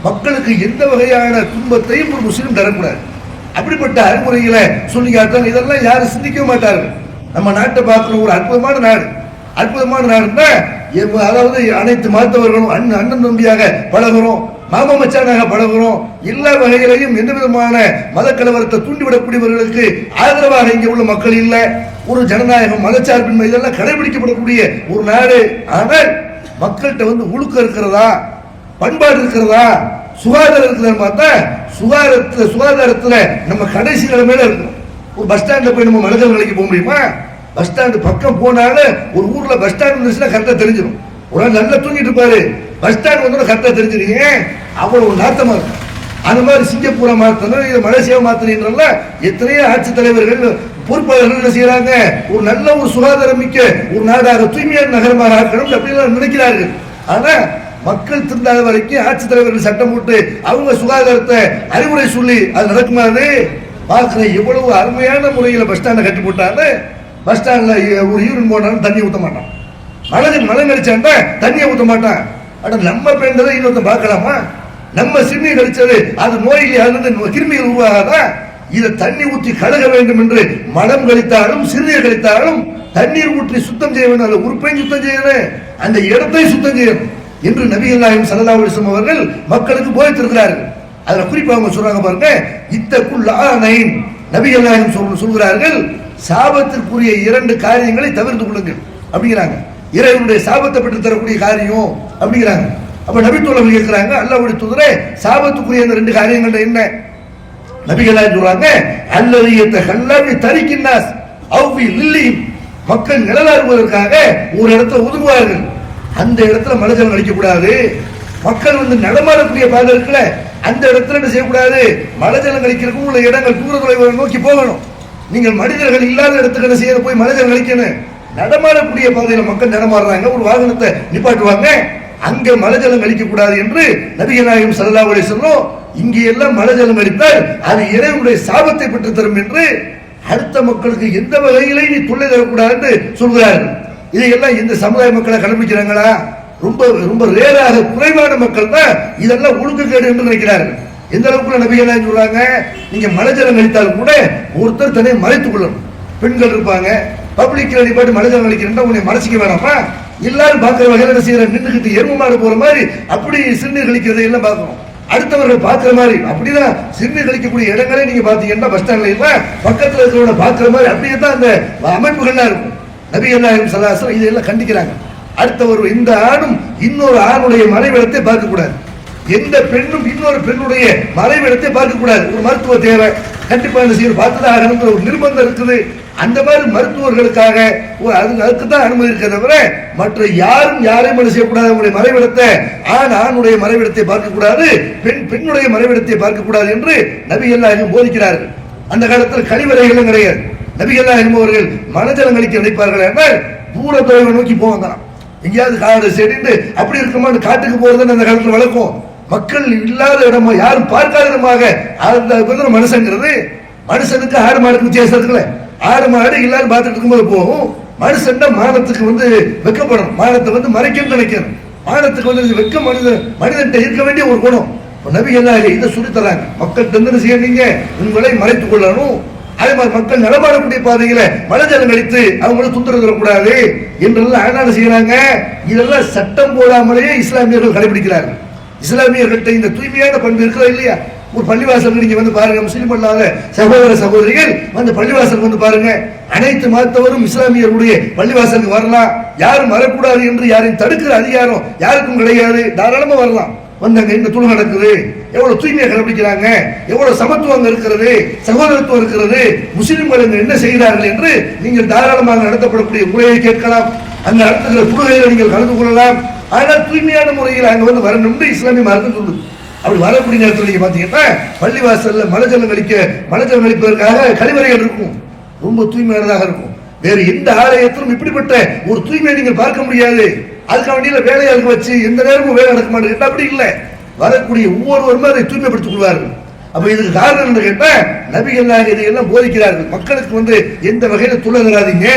மக்களுக்கு எந்த வகையான துன்பத்தையும் ஒரு முஸ்லீம் தரக்கூடாது. அப்படிப்பட்ட அறிமுறைகளை சொல்லி காட்டாங்க. இதெல்லாம் யாரும் சிந்திக்க மாட்டார்கள். நம்ம நாட்டை பார்க்கிற ஒரு அற்புதமான நாடு, அற்புதமான நாடுன்னா அதாவது அனைத்து மதத்தவர்களும் அண்ணன் தம்பியாக பழகிறோம், மாமா மச்சானாக பழகிறோம். எல்லா வகையிலையும் எந்த விதமான மத கலவரத்தை தூண்டிவிடக்கூடியவர்களுக்கு ஆதரவாக இங்கே உள்ள மக்கள் இல்லை. ஒரு ஜனநாயகம், மதச்சார்பின்மை இதெல்லாம் கடைபிடிக்கப்படக்கூடிய ஒரு நாடு. ஆனால் மக்கள்கிட்ட வந்து ஒழுக்கம் இருக்கிறதா, பண்பாடு இருக்கிறதா, சுகாதாரம் இருக்கிறதா பார்த்தா சுகாதாரத்துல நம்ம கடைசி நிலைமையில இருக்கணும். ஒரு பஸ் ஸ்டாண்ட்ல போய் நம்ம மனிதர்கள் நிலைக்கு போக முடியுமா? பஸ் ஸ்டாண்டு பக்கம் போனாலும் ஒரு ஊர்ல பஸ் ஸ்டாண்ட் இருந்துச்சுன்னா கரெக்டா தெரிஞ்சிடும். ஒரு நாள் நல்லா தூங்கிட்டு இருப்பாரு, பஸ் ஸ்டாண்ட் வந்து கரெக்டா தெரிஞ்சிருக்கீங்க, அவ்வளவு நாட்டமா இருக்கும். அந்த மாதிரி சிங்கப்பூரை மாற்றணும், இதை மலேசியாவை மாற்றணும்ல எத்தனையோ ஆட்சி தலைவர்கள் பொறுப்பாளர்கள் என்ன செய்யறாங்க? ஒரு நல்ல ஒரு சுகாதாரம் மிக்க ஒரு நாடாக, தூய்மையான நகரமாக ஆக்கணும் அப்படின்னு நினைக்கிறார்கள். ஆனா மக்கள் திருந்தாத வரைக்கும் ஆட்சி தலைவர்கள் சட்டம் போட்டு அவங்க சுகாதாரத்தை அறிவுரை சொல்லி அது நடக்குமாறு பார்க்கிற எவ்வளவு அருமையான முறையில் பஸ் ஸ்டாண்டை கட்டி போட்டாங்க. பஸ் ஸ்டாண்ட்ல ஒரு யூரின் போனாலும் தண்ணி ஊற்ற மாட்டான், மழை நடிச்சாண்டா தண்ணியை ஊற்ற மாட்டான். ஆனா நம்ம பெண்களை இன்னொருத்த பார்க்கலாமா? நம்ம சிறுநீர் கழிச்சது அது நோயிலே அது கிருமிகள் உருவாகாதா? இதை தண்ணி ஊற்றி கழுக வேண்டும் என்று மலம் கழித்தாலும் சிறுநீர் கழித்தாலும் தண்ணீர் ஊற்றி சுத்தம் செய்ய வேண்டும். அந்த உறுப்பை சுத்தம் செய்யணும், அந்த இடத்தை சுத்தம் செய்யணும் என்று நபிகள் நாயகம் ஸல்லல்லாஹு அலைஹி வஸல்லம் அவர்கள் மக்களுக்கு போதித்திருக்கிறார்கள். அதுல குறிப்பா அவங்க சொல்றாங்க பாருங்க, இத்தகுல் ஆனைன், நபிகள் நாயகம் சொல்கிறார்கள், சாபத்திற்குரிய 2 காரியங்களை தவிர்த்து கொள்ளுங்கள் அப்படிங்கிறாங்க. இறைவனுடைய சாபத்தை பெற்று தரக்கூடிய காரியம் அப்படிங்கிறாங்க. அப்ப நபி தோழர்கள் கேட்கிறாங்க, அல்லாஹ்வுடைய தூதரே சாபத்துக்குரிய அந்த 2 காரியங்கள் என்ன? நபிகள் நாயகம் சொல்றாங்க, அல்லது யத்தகல்லபி தரிக்கின்னாஸ் அவ்வி லில்லி, மக்கள் நிழலாறுவதற்காக ஒரு இடத்துல ஒதுங்குவார்கள், அந்த இடத்துல மலைஜலம் கழிக்கக்கூடாது. மக்கள் வந்து நடமாடக்கூடிய பாதை இருக்குல்ல, அந்த இடத்துல என்ன செய்யக்கூடாது? மலைஜலம் கழிக்கிறதுக்கு உள்ள இடங்கள் தூர தொலைவை நோக்கி போகணும். நீங்கள் மனிதர்கள் இல்லாத இடத்துக்கு என்ன செய்ய போய் மலைஜலம் கழிக்கணும். நடமாடக்கூடிய பாதையில மக்கள் நடமாடுறாங்க, ஒரு வாகனத்தை நிப்பாட்டுவாங்க, அங்க மலைஜலம் கழிக்கக்கூடாது என்று நபிகள் நாயகம் ஸல்லல்லாஹு அலைஹி வஸல்லம் இங்கே எல்லாம் மலைஜலம் கழித்தால் அது இறைவனுடைய சாபத்தை பெற்று தரும் என்று அடுத்த மக்களுக்கு எந்த வகையிலே நீ தொல்லை தரக்கூடாது என்று சொல்கிறார்கள். இதையெல்லாம் இந்த சமுதாய மக்களை கடைபிடிக்கிறாங்களா? ரொம்ப ரொம்ப ரேராக குறைவான மக்கள் தான் இதெல்லாம் ஒழுக்கக்கேடு என்று நினைக்கிறார்கள். எந்த அளவுக்கு நபிகள் சொல்றாங்க, நீங்க மலைஜலம் கழித்தாலும் கூட ஒருத்தர் தன்னை மறைத்துக் கொள்ளணும். பெண்கள் இருப்பாங்க, பப்ளிக்ல நிப்பாட்டு மலைஜலம் கழிக்கிறா உன்னை மறைச்சிக்க வேணாமா? எல்லாரும் பார்க்கிற வகையில் என்ன செய்யற, நின்றுகிட்டு எருமமாடு போற மாதிரி அப்படி சிறுநீர் கழிக்கிறதை எல்லாம் பார்க்கணும். அடுத்தவர்கள் பார்க்கிற மாதிரி அப்படிதான் சிறுநீர் கழிக்கக்கூடிய இடங்களே நீங்க பாத்தீங்கன்னா பஸ் ஸ்டாண்ட்ல இல்ல பக்கத்துல இருக்கிறவங்க பார்க்கிற மாதிரி அப்படியே தான் அந்த அமைப்புகள்லாம் இருக்கும். நபிகள் நாயகம் ஸல்லல்லாஹு அலைஹி வஸல்லம் இதெல்லாம் கண்டிக்கிறாங்க. அடுத்தவர் இந்த ஆணும் இன்னொரு ஆணுடைய மறைவிடத்தை பார்க்க கூடாது, எந்த பெண்ணும் இன்னொரு பெண்ணுடைய மறைவிடத்தை பார்க்க கூடாது. ஒரு மருத்துவ தேவை கண்டிப்பா என்ன செய்யணும், பார்த்துதான் ஆகணுங்கிற ஒரு நிர்பந்தம் இருக்குது. அந்த மாதிரி மருத்துவர்களுக்காக அதுக்கு தான் அனுமதி இருக்க தவிர மற்ற யாரும் யாரையும் என்ன செய்யக்கூடாது. அவங்களுடைய மறைவிடத்தை ஆணுடைய மறைவிடத்தை பார்க்கக்கூடாது, பெண்ணுடைய மறைவிடத்தை பார்க்கக்கூடாது என்று நபிகள் நாயகம் போதிக்கிறார்கள். அந்த காலத்தில் கழிவறைகளும் கிடையாது. நபிகள் நாயகம் அவர்கள் மனஜலம் கழிக்க நினைப்பார்கள் என்றால் தூர தொலைவை நோக்கி போவாங்க. எங்கேயாவது காடு செடிந்து அப்படி இருக்குமான்னு காட்டுக்கு போறதுன்னு அந்த காலத்தில் வழக்கம். மக்கள் இல்லாத இடமா யாரும் பார்க்காத இடமாக அந்த மனுஷங்கிறது. மனுஷனுக்கு ஆடு மாடுக்கு வித்தியாசம் இருக்குல்ல. ஆடு மாடு எல்லாரும் பார்த்துட்டு இருக்கும்போது போகும். மனுஷன் மானத்துக்கு வெக்கப்படணும், மானத்தை மறைக்கணும்னு நினைக்கணும். மானத்துக்கு வெக்க மனிதன் இருக்க வேண்டிய ஒரு குணம். நபிகள் இதை சொல்லி தராங்க. மக்கள் தந்தனை செய்யறீங்க, உங்களை மறைத்துக் கொள்ளணும். அதே மாதிரி மக்கள் நடமாடக்கூடிய பாதையில மலஜலம் கழித்து அவங்கள துந்துரம் தரக்கூடாது என்றெல்லாம் அதனால செய்யறாங்க. இதெல்லாம் சட்டம் போடாமலேயே இஸ்லாமியர்கள் கடைபிடிக்கிறார்கள். இஸ்லாமியர்கள்ட்ட இந்த தூய்மையான பண்பு இருக்கிறதா இல்லையா? ஒரு பள்ளிவாசல் நீங்க பாருங்க, முஸ்லீம் அல்லாத சகோதர சகோதரிகள் பள்ளிவாசல் பாருங்க. அனைத்து மதத்தவரும் இஸ்லாமியருடைய பள்ளிவாசலுக்கு வரலாம். யாரும் வரக்கூடாது என்று யாரையும் தடுக்கிற அதிகாரம் யாருக்கும் கிடையாது. தாராளமா வரலாம். வந்தாங்க, இந்த தொழுகை நடக்குது, எவ்வளவு தூய்மையை கடைபிடிக்கிறாங்க, எவ்வளவு சமத்துவம் இருக்கிறது, சகோதரத்துவம் இருக்கிறது, முஸ்லிம்கள் என்ன செய்கிறார்கள் என்று நீங்கள் தாராளமாக நடத்தப்படக்கூடிய முறையை கேட்கலாம். அந்த நடத்துகிற தொழுகையில் நீங்கள் கலந்து கொள்ளலாம். ஆனால் தூய்மையான முறையில் அங்க வரணும்னு இஸ்லாமிய மார்க்கம் சொல்லுது. அப்படி வரக்கூடிய நேரத்தில் நீங்க பாத்தீங்கன்னா பள்ளிவாசல்ல மலஜலம் கழிப்பதற்காக கழிவறைகள் இருக்கும். ரொம்ப தூய்மையானதாக இருக்கும். வேறு எந்த ஆலயத்திலும் இப்படிப்பட்ட ஒரு தூய்மையை நீங்கள் பார்க்க முடியாது. அதுக்கு வேண்டிய வேலையாளுக்கு வச்சு எந்த நேரமும் வேலை நடக்க மாட்டேங்குது. அப்படி இல்லை, வரக்கூடிய ஒவ்வொருவருமே அதை தூய்மைப்படுத்திக் கொள்வார்கள். அப்ப இதுக்கு காரணம் என்று கேட்டா நபிகள் இதையெல்லாம் போதிக்கிறார்கள். மக்களுக்கு எந்த வகையில துளராதீங்க,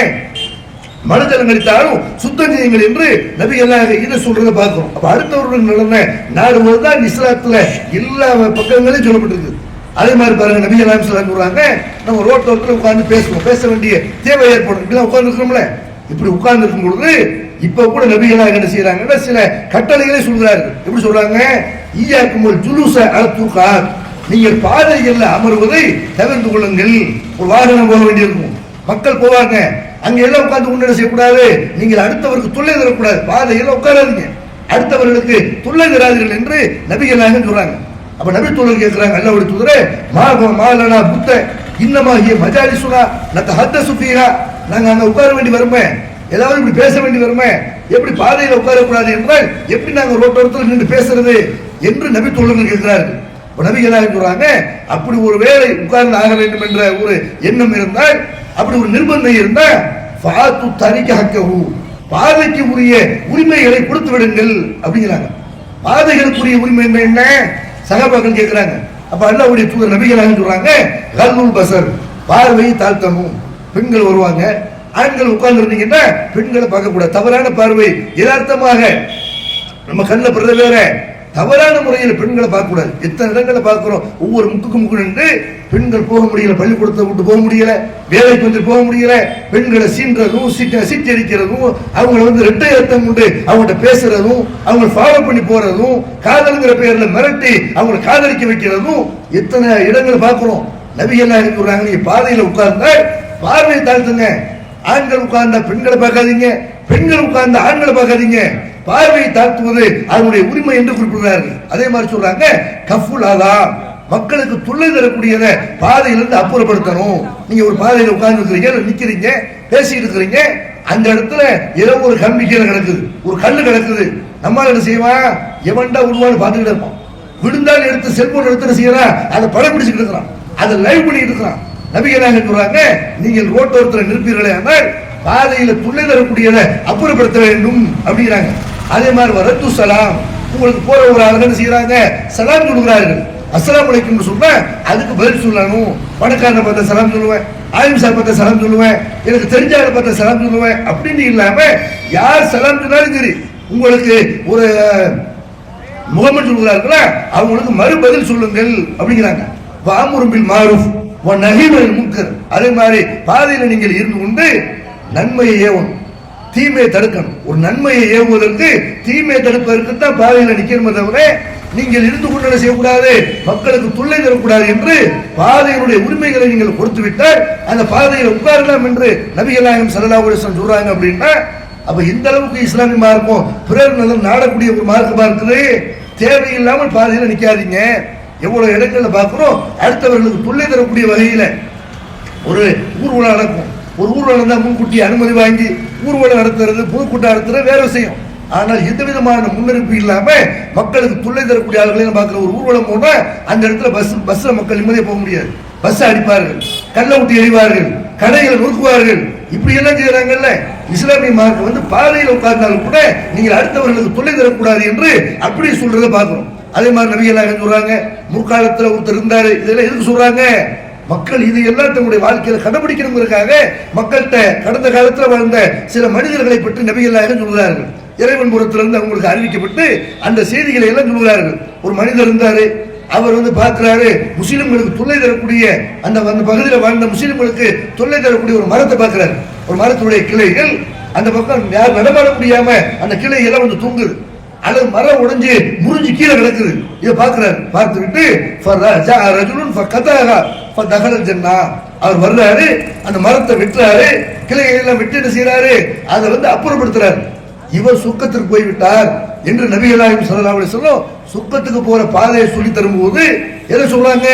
மனஜலம் கழித்தாலும் சுத்தம் செய்யுங்கள் என்று நபிகள் இதை சொல்றதை பார்க்கிறோம். அப்ப அடுத்தவர்கள் நடந்த நாடுதான் இஸ்லாத்துல எல்லா பக்கங்களையும் சொல்லப்பட்டிருக்கு. அதே மாதிரி பாருங்க, நபிகள் சொல்றாங்க, நம்ம ரோட்டோரத்தில் உட்கார்ந்து பேசுவோம், பேச வேண்டிய தேவை ஏற்படும். இப்படிதான் உட்கார்ந்து இருக்கிறோம்ல, இப்படி உட்கார்ந்து இருக்கும் பொழுது இப்ப கூட நபிகளாக என்ன செய்யறாங்கன்னா சில கட்டளைகளை சொல்கிறார்கள். எப்படி சொல்றாங்க? ஈயாக்குமுல் ஜுலூஸ அல துர்காத், நீங்கள் பாதைகள்ல அமர்வதை தவிர்த்து கொள்ளுங்கள். ஒரு வாகனம் போக வேண்டியிருக்கும், மக்கள் போவாங்க, அங்க எல்லாம் உட்கார்ந்து உன்னட செய்யக்கூடாது. நீங்கள் அடுத்தவருக்கு தொல்லை தரக்கூடாது, பாதையெல்லாம் உட்காராதீங்க, அடுத்தவர்களுக்கு தொல்லை தராதீர்கள் என்று நபிகளாக சொல்றாங்க. அப்ப நபி தோழர் கேட்கிறாங்க, அல்லாஹ்வுடைய தூதரே, மாலனா புத்த இன்னமாகிய மஜாலிசுனா நதஹத்தஸு ஃபீஹா, நாங்க அங்க உட்கார வேண்டி வருமே, ஏதாவது இப்படி பேச வேண்டி வருமே, எப்படி பாதையில உட்காரக்கூடாது என்றால் எப்படி நாங்க ரோட்டோரத்தில் நின்று பேசுறது என்று நபி தோழர்கள் கேட்கிறார்கள். நபிகளாக சொல்றாங்க, அப்படி ஒரு வேலை உட்கார்ந்து ஆக வேண்டும் என்ற ஒரு எண்ணம் இருந்தால், அப்படி ஒரு நிர்பந்தம் இருந்தால் ஃபாத்து தரிக ஹக்கஹு, பாதைக்கு உரிய உரிமைகளை கொடுத்து விடுங்கள் அப்படிங்கிறாங்க. பாதைகளுக்குரிய உரிமை என்ன? சஹாபாக்கள் கேட்கிறாங்க. அப்ப அல்லாஹ்வுடைய தூதர் நபிகளாக சொல்றாங்க, கல்லுல் பஸர், பார்வையை தாழ்த்தணும். பெண்கள் வருவாங்க, ஆண்கள் உட்கார்ந்து இருந்தீங்கன்னா பெண்களை பார்க்க கூடாது. தவறான பார்வை, யதார்த்தமாக நம்ம கண்ணில் படுற வேற, தவறான முறையில் பெண்களை பார்க்க கூடாது. எத்தனை இடங்களை பார்க்கிறோம், ஒவ்வொரு முக்கு நின்று பெண்கள் போக முடியல, பள்ளிக்கூடத்தை விட்டு போக முடியல, வேலைக்கு போக முடியல, பெண்களை சீன்றதும் சித்தரிக்கிறதும், அவங்களை ரெட்டை அர்த்தம் கொண்டு அவங்கள்ட்ட பேசுறதும், அவங்க ஃபாலோ பண்ணி போறதும், காதலுங்கிற பெயர்ல மிரட்டி அவங்களை காதலிக்க வைக்கிறதும் எத்தனை இடங்கள் பார்க்கிறோம். நபிகள் சொல்றாங்க, நீங்க பாதையில உட்கார்ந்தா பார்வையை தாழ்த்துங்க. ஆண்கள் உட்கார்ந்த பெண்களை பார்க்காதீங்க, பெண்கள் உட்கார்ந்த ஆண்களை பார்க்காதீங்க. பார்வையை தாழ்த்துவது அதனுடைய உரிமை என்று குறிப்பிடுறார்கள். அதே மாதிரி சொல்றாங்க, கஃபுல் ஆதா, மக்களுக்கு தொல்லை தரக்கூடியதை பாதையிலிருந்து அப்புறப்படுத்தணும். நீங்க ஒரு பாதையில உட்கார்ந்து இருக்கிறீங்க, நிக்கிறீங்க, பேசிட்டு இருக்கிறீங்க, அந்த இடத்துல ஏதோ ஒரு கம்பி கீழே கிடக்குது, ஒரு கல்லு கிடக்குது, நம்மளால என்ன செய்வான், எவன்டா உருவான்னு பார்த்துக்கிட்டு இருப்பான். விழுந்தாலும் எடுத்து செல்போன் எடுத்து செய்யறான், அதை படம் பிடிச்சிட்டு இருக்கிறான், அதை லைவ் பண்ணிட்டு இருக்கிறான். நபிகளாக சொல்றாங்க, நீங்கள் ரோட்டோரத்தில் நிற்பீர்களே ஆனால் பாதையில துளை தரக்கூடியதை அப்புறப்படுத்த வேண்டும் அப்படிங்கிறாங்க. அதே மாதிரி வரத்து சலாம், உங்களுக்கு போற ஒரு ஆளுங்க என்ன செய்யறாங்க, சலாம் கொடுக்குறார்கள். அஸ்ஸலாமு அலைக்கும் சொன்னா அதுக்கு பதில் சொல்லணும். பணக்காரனை பார்த்த சலாம் சொல்லுவேன், ஆலிம் சார் பார்த்த சலாம் சொல்லுவேன், எனக்கு தெரிஞ்ச ஆளை பார்த்த சலாம் சொல்லுவேன் அப்படின்னு இல்லாம யார் சலாம் சொன்னாலும் சரி, உங்களுக்கு ஒரு முகமது சொல்கிறார்களா அவங்களுக்கு மறுபதில் சொல்லுங்கள் அப்படிங்கிறாங்க. வாமுருபில் மாரூஃப் வ நஹீனில் முன்கர், அதே மாதிரி பாதையில நீங்கள் இருந்து கொண்டு நன்மையை ஏவணும், தீமையை தடுக்கணும். ஒரு நன்மையை ஏவுவதற்கு தீமையை தடுப்பதற்கு தான் பாதையில நிக்கணுமே தவிர நீங்கள் இருந்து கொண்டு செய்யக்கூடாது, மக்களுக்கு தொல்லை தரக்கூடாது என்று பாதையினுடைய உரிமைகளை நீங்கள் கொடுத்து விட்டால் அந்த பாதையில் உட்காரலாம் என்று நபிகள் நாயகம் ஸல்லல்லாஹு அலைஹி வஸல்லம் சொல்றாங்க. அப்படின்னா அப்ப இந்த அளவுக்கு இஸ்லாமிய மார்க்கம் பிறர் நலன் நாடக்கூடிய ஒரு மார்க்கமா இருக்குது. தேவையில்லாமல் பாதையில நிக்காதீங்க. எவ்வளவு இடங்கள்ல பார்க்கிறோம், அடுத்தவர்களுக்கு தொல்லை தரக்கூடிய வகையில ஒரு ஊர்வலம் நடக்கும், ஒரு ஊர்வலம் நடந்தால் முன்கூட்டி அனுமதி வாங்கி ஊர்வலம் நடத்துறது, பொதுக்கூட்டம் நடத்துறது வேற விஷயம். ஆனால் எந்த விதமான முன்னறிவிப்பு இல்லாம மக்களுக்கு தொல்லை தரக்கூடிய ஆளுகளையும் பார்க்கிற ஒரு ஊர்வலம் போனா அந்த இடத்துல பஸ்ல மக்கள் நிம்மதியாக போக முடியாது. பஸ் அடிப்பார்கள், கல்லை ஊட்டி எறிவார்கள், கடைகளை நொறுக்குவார்கள், இப்படி எல்லாம் செய்யறாங்கல்ல. இஸ்லாமிய மார்க்கம் வந்து பாதையில் உட்கார்ந்தாலும் கூட நீங்கள் அடுத்தவர்களுக்கு தொல்லை தரக்கூடாது என்று அப்படி சொல்றதை பார்க்கிறோம். அதே மாதிரி நபிகள் சொல்றாங்க, முற்காலத்தில் ஒருத்தர் இருந்தாரு, இதெல்லாம் எதுக்கு சொல்றாங்க? மக்கள் இது எல்லாம் தன்னுடைய வாழ்க்கையில கடைபிடிக்கணுங்கிறதுக்காக மக்கள்கிட்ட கடந்த காலத்தில் வாழ்ந்த சில மனிதர்களை பற்றி நபிகள் சொல்கிறார்கள். இறைவன் புறத்திலிருந்து அவங்களுக்கு அறிவிக்கப்பட்டு அந்த செய்திகளை எல்லாம் சொல்கிறார்கள். ஒரு மனிதர் இருந்தாரு, அவர் வந்து பார்க்கிறாரு, முஸ்லிம்களுக்கு தொல்லை தரக்கூடிய அந்த பகுதியில் வாழ்ந்த முஸ்லிம்களுக்கு தொல்லை தரக்கூடிய ஒரு மரத்தை பார்க்கிறாரு. ஒரு மரத்துடைய கிளைகள் அந்த பக்கம் யார் நடமாட முடியாம அந்த கிளைகள் எல்லாம் வந்து தூங்குது, அல்லது மரம் உடைஞ்சு முறிஞ்சு கீழே கிடக்குது. இதை பார்க்கிறாரு. பார்த்து விட்டு அவர் வர்றாரு, அந்த மரத்தை வெட்டுறாரு, கிளைகள் எல்லாம் வெட்டி என்ன செய்யறாரு, அதை வந்து அப்புறப்படுத்துறாரு. இவர் சுக்கத்திற்கு போய்விட்டார் என்று நபிகள் நாயகம் ஸல்லல்லாஹு அலைஹி வஸல்லம் சுக்கத்துக்கு போற பாதையை சொல்லி தரும்போது எதை சொல்றாங்க?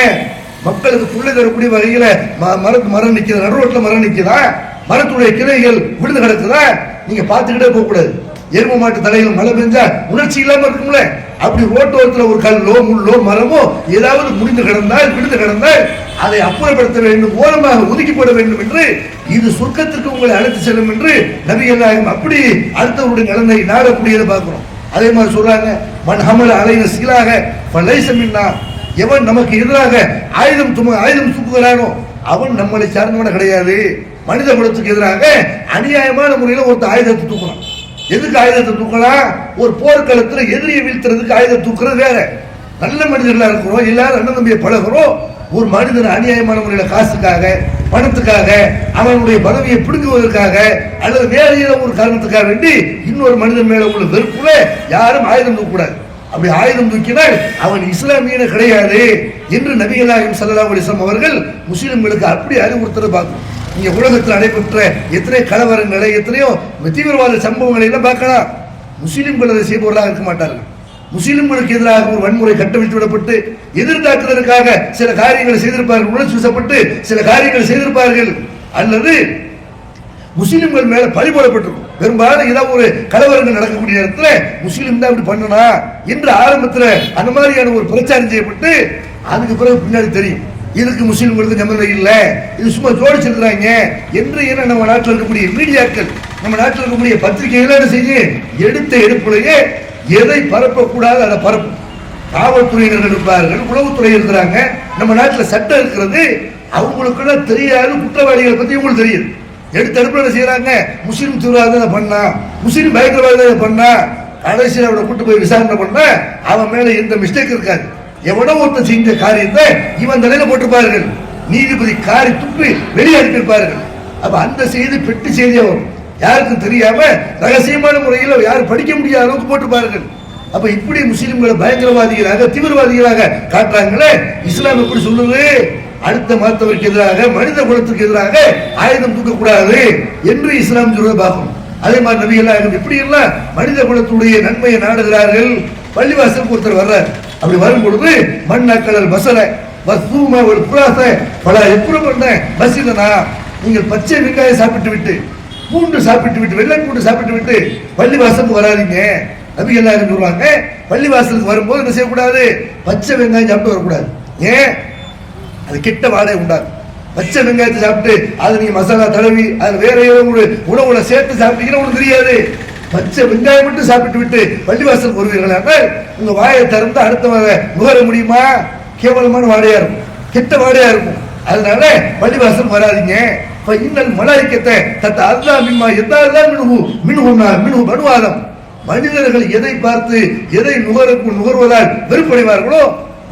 மக்களுக்கு தொல்லை தரக்கூடிய வகையில மரம் நிக்குது, நடுரோட்டில் மரம் நிக்குதா, மரத்துடைய கிளைகள் விழுந்து கிடக்குதா, நீங்க பார்த்துக்கிட்டே போக கூடாது. எரும மாட்டு தலையில் மழை பெஞ்சா உணர்ச்சி இல்லாம இருக்கும்ல, அப்படி ரோட்டோரத்தில் ஒரு கல்லோ முள்ளோ மரமோ ஏதாவது முடிந்து கிடந்தால் விழுந்து கிடந்தால் அதை அப்புறப்படுத்த வேண்டும், ஓரமாக ஒதுக்கிப்பட வேண்டும் என்று, இது சொர்க்கத்திற்கு உங்களை அழைத்து செல்லும் என்று நபிகள் நாயகம் அப்படி அடுத்தவருடைய நலனை நாடக்கூடியதை பார்க்கிறோம். அதே மாதிரி சொல்றாங்க, மன் ஹமல அலைன சீலாக பலைஸ மின்னா, எவன் நமக்கு எதிராக ஆயுதம் தூக்குகிறானோ அவன் நம்மளை சார்ந்தவன கிடையாது. மனித குலத்துக்கு எதிராக அநியாயமான முறையில் ஒருத்தர் ஆயுதத்தை தூக்குறான். எதுக்கு ஆயுதத்தை தூக்கலாம்? ஒரு போர்க்களத்தில் எதிரியை வீழ்த்துறதுக்கு ஆயுதம் தூக்குறது வேற. நல்ல மனிதர்களா இருக்கிறோம், எல்லாரும் அண்ணன் தம்பியை பழகிறோம். ஒரு மனிதன் அநியாயமான முறையில் காசுக்காக, பணத்துக்காக, அவனுடைய பதவியை பிடுங்குவதற்காக அல்லது வேற ஏதோ ஒரு காரணத்துக்காக வேண்டி இன்னொரு மனிதன் மேல உள்ள வெறுப்புல யாரும் ஆயுதம் தூக்கக்கூடாது. அப்படி ஆயுதம் தூக்கினால் அவன் இஸ்லாமியன கிடையாது என்று நபிகள் நாயகம் ஸல்லல்லாஹு அலைஹி வஸல்லம் அவர்கள் முஸ்லிம்களுக்கு அப்படி அறிவுறுத்துறதை பார்க்கணும். நீங்க உலகத்தில் நடைபெற்ற எத்தனை கலவரங்களை, எத்தனையோ தீவிரவாத சம்பவங்களை எல்லாம் பார்க்கலாம். முஸ்லிம்கள் அதை செய்பவர்களாக இருக்க மாட்டார்கள். முஸ்லிம்களுக்கு எதிராக ஒரு வன்முறை கட்டவிழ்த்து விடப்பட்டு எதிர்த்தாக்குவதற்காக சில காரியங்களை செய்திருப்பார்கள், உணர்ச்சி வசப்பட்டு சில காரியங்களை செய்திருப்பார்கள், அல்லது முஸ்லிம்கள் மேல பழி போடப்பட்டிருக்கும். பெரும்பாலும் ஏதாவது ஒரு கலவரங்கள் நடக்கக்கூடிய இடத்துல முஸ்லீம் தான் இப்படி பண்ணனா என்று ஆரம்பத்தில் அந்த மாதிரியான ஒரு பிரச்சாரம் செய்யப்பட்டு அதுக்கு பிறகு பின்னாடி தெரியும் இதுக்கு முஸ்லீம்களுக்கு சம்பந்தம் இல்லை, இது சும்மா ஜோடிச்சிருக்கிறாங்க என்று என்ன நம்ம நாட்டில் இருக்கக்கூடிய மீடியாக்கள், நம்ம நாட்டில் இருக்கக்கூடிய பத்திரிகைகள் என்ன செய்யும், எடுத்த எடுப்புலையே எதை பரப்பக்கூடாது அதை பரப்பும். காவல்துறையினர்கள் இருப்பார்கள், உளவுத்துறை இருக்கிறாங்க, நம்ம நாட்டில் சட்டம் இருக்கிறது, அவங்களுக்குள்ள தெரியாது குற்றவாளிகளை பத்தி உங்களுக்கு தெரியுது. எடுத்து எடுப்பு என்ன செய்யறாங்க, முஸ்லீம் தீவிரவாதம் பண்ணா, முஸ்லீம் பயங்கரவாதம் பண்ணா, கடைசியில் அவனை கூட்டு போய் விசாரணை பண்ண அவன் மேல எந்த மிஸ்டேக் இருக்காது. எவனோ ஒருத்தன் செஞ்ச காரியத்தை இவன் தலையில போட்டிருப்பார்கள், நீதிபதி காரி துப்பி வெளியாடிப்பார்கள். அப்ப அந்த செய்தி பெட்டி செய்தியா வரும், யாருக்கும் தெரியாம ரகசியமான முறையில் யாரும் படிக்க முடியாத அளவுக்கு போட்டிருப்பார்கள். அப்ப இப்படி முஸ்லிம்களை பயங்கரவாதிகளாக தீவிரவாதிகளாக காட்டுறாங்களே, இஸ்லாம் எப்படி சொல்லுது, அடுத்த மதத்தவருக்கு எதிராக மனித குலத்துக்கு எதிராக ஆயுதம் தூக்கக்கூடாது என்று இஸ்லாம் சொல்றதை பார்க்கணும். அதே மாதிரி நபிகள் எப்படி எல்லாம் மனித குலத்துடைய நன்மையை நாடுகிறார்கள். பள்ளிவாசலுக்கு ஒருத்தர் வர்றார், அப்படி வரும் பொழுது மண்ணாக்களல் பசல வசூமா ஒரு புராச பல எப்படி பண்ண பசிதனா, நீங்கள் பச்சை வெங்காயம் சாப்பிட்டு விட்டு, பூண்டு சாப்பிட்டு விட்டு, வெள்ளை பூண்டு சாப்பிட்டு விட்டு பள்ளிவாசலுக்கு வராதிங்க. நபிகள் சொல்றாங்க, பள்ளிவாசலுக்கு வரும்போது என்ன செய்யக்கூடாது, பச்சை வெங்காயம் சாப்பிட்டு வரக்கூடாது. ஏன், அது கெட்ட வாடகை உண்டாகும். பச்சை வெங்காயத்தை சாப்பிட்டு அது நீங்க மசாலா தடவி அது வேற ஏதோ ஒரு உணவுல சேர்த்து சாப்பிட்டீங்கன்னா உங்களுக்கு தெரியாது. பச்சை வெங்காயம் மட்டும் சாப்பிட்டு விட்டு பள்ளிவாசலுக்கு வருவீர்கள், உங்க வாயை திறந்து அடுத்தவங்க நுகர முடியுமா? கேவலமான வாடையா இருக்கும், கெட்ட வாடையா இருக்கும். அதனால பள்ளிவாசல் வராதிங்க. இன்னல் மலாய்க்கத்தை தத்த அல்லா மின்மா எதாவது மின்ஹு படுவாதம், மனிதர்கள் எதை பார்த்து எதை நுகர்வதால் வெறுப்படைவார்களோ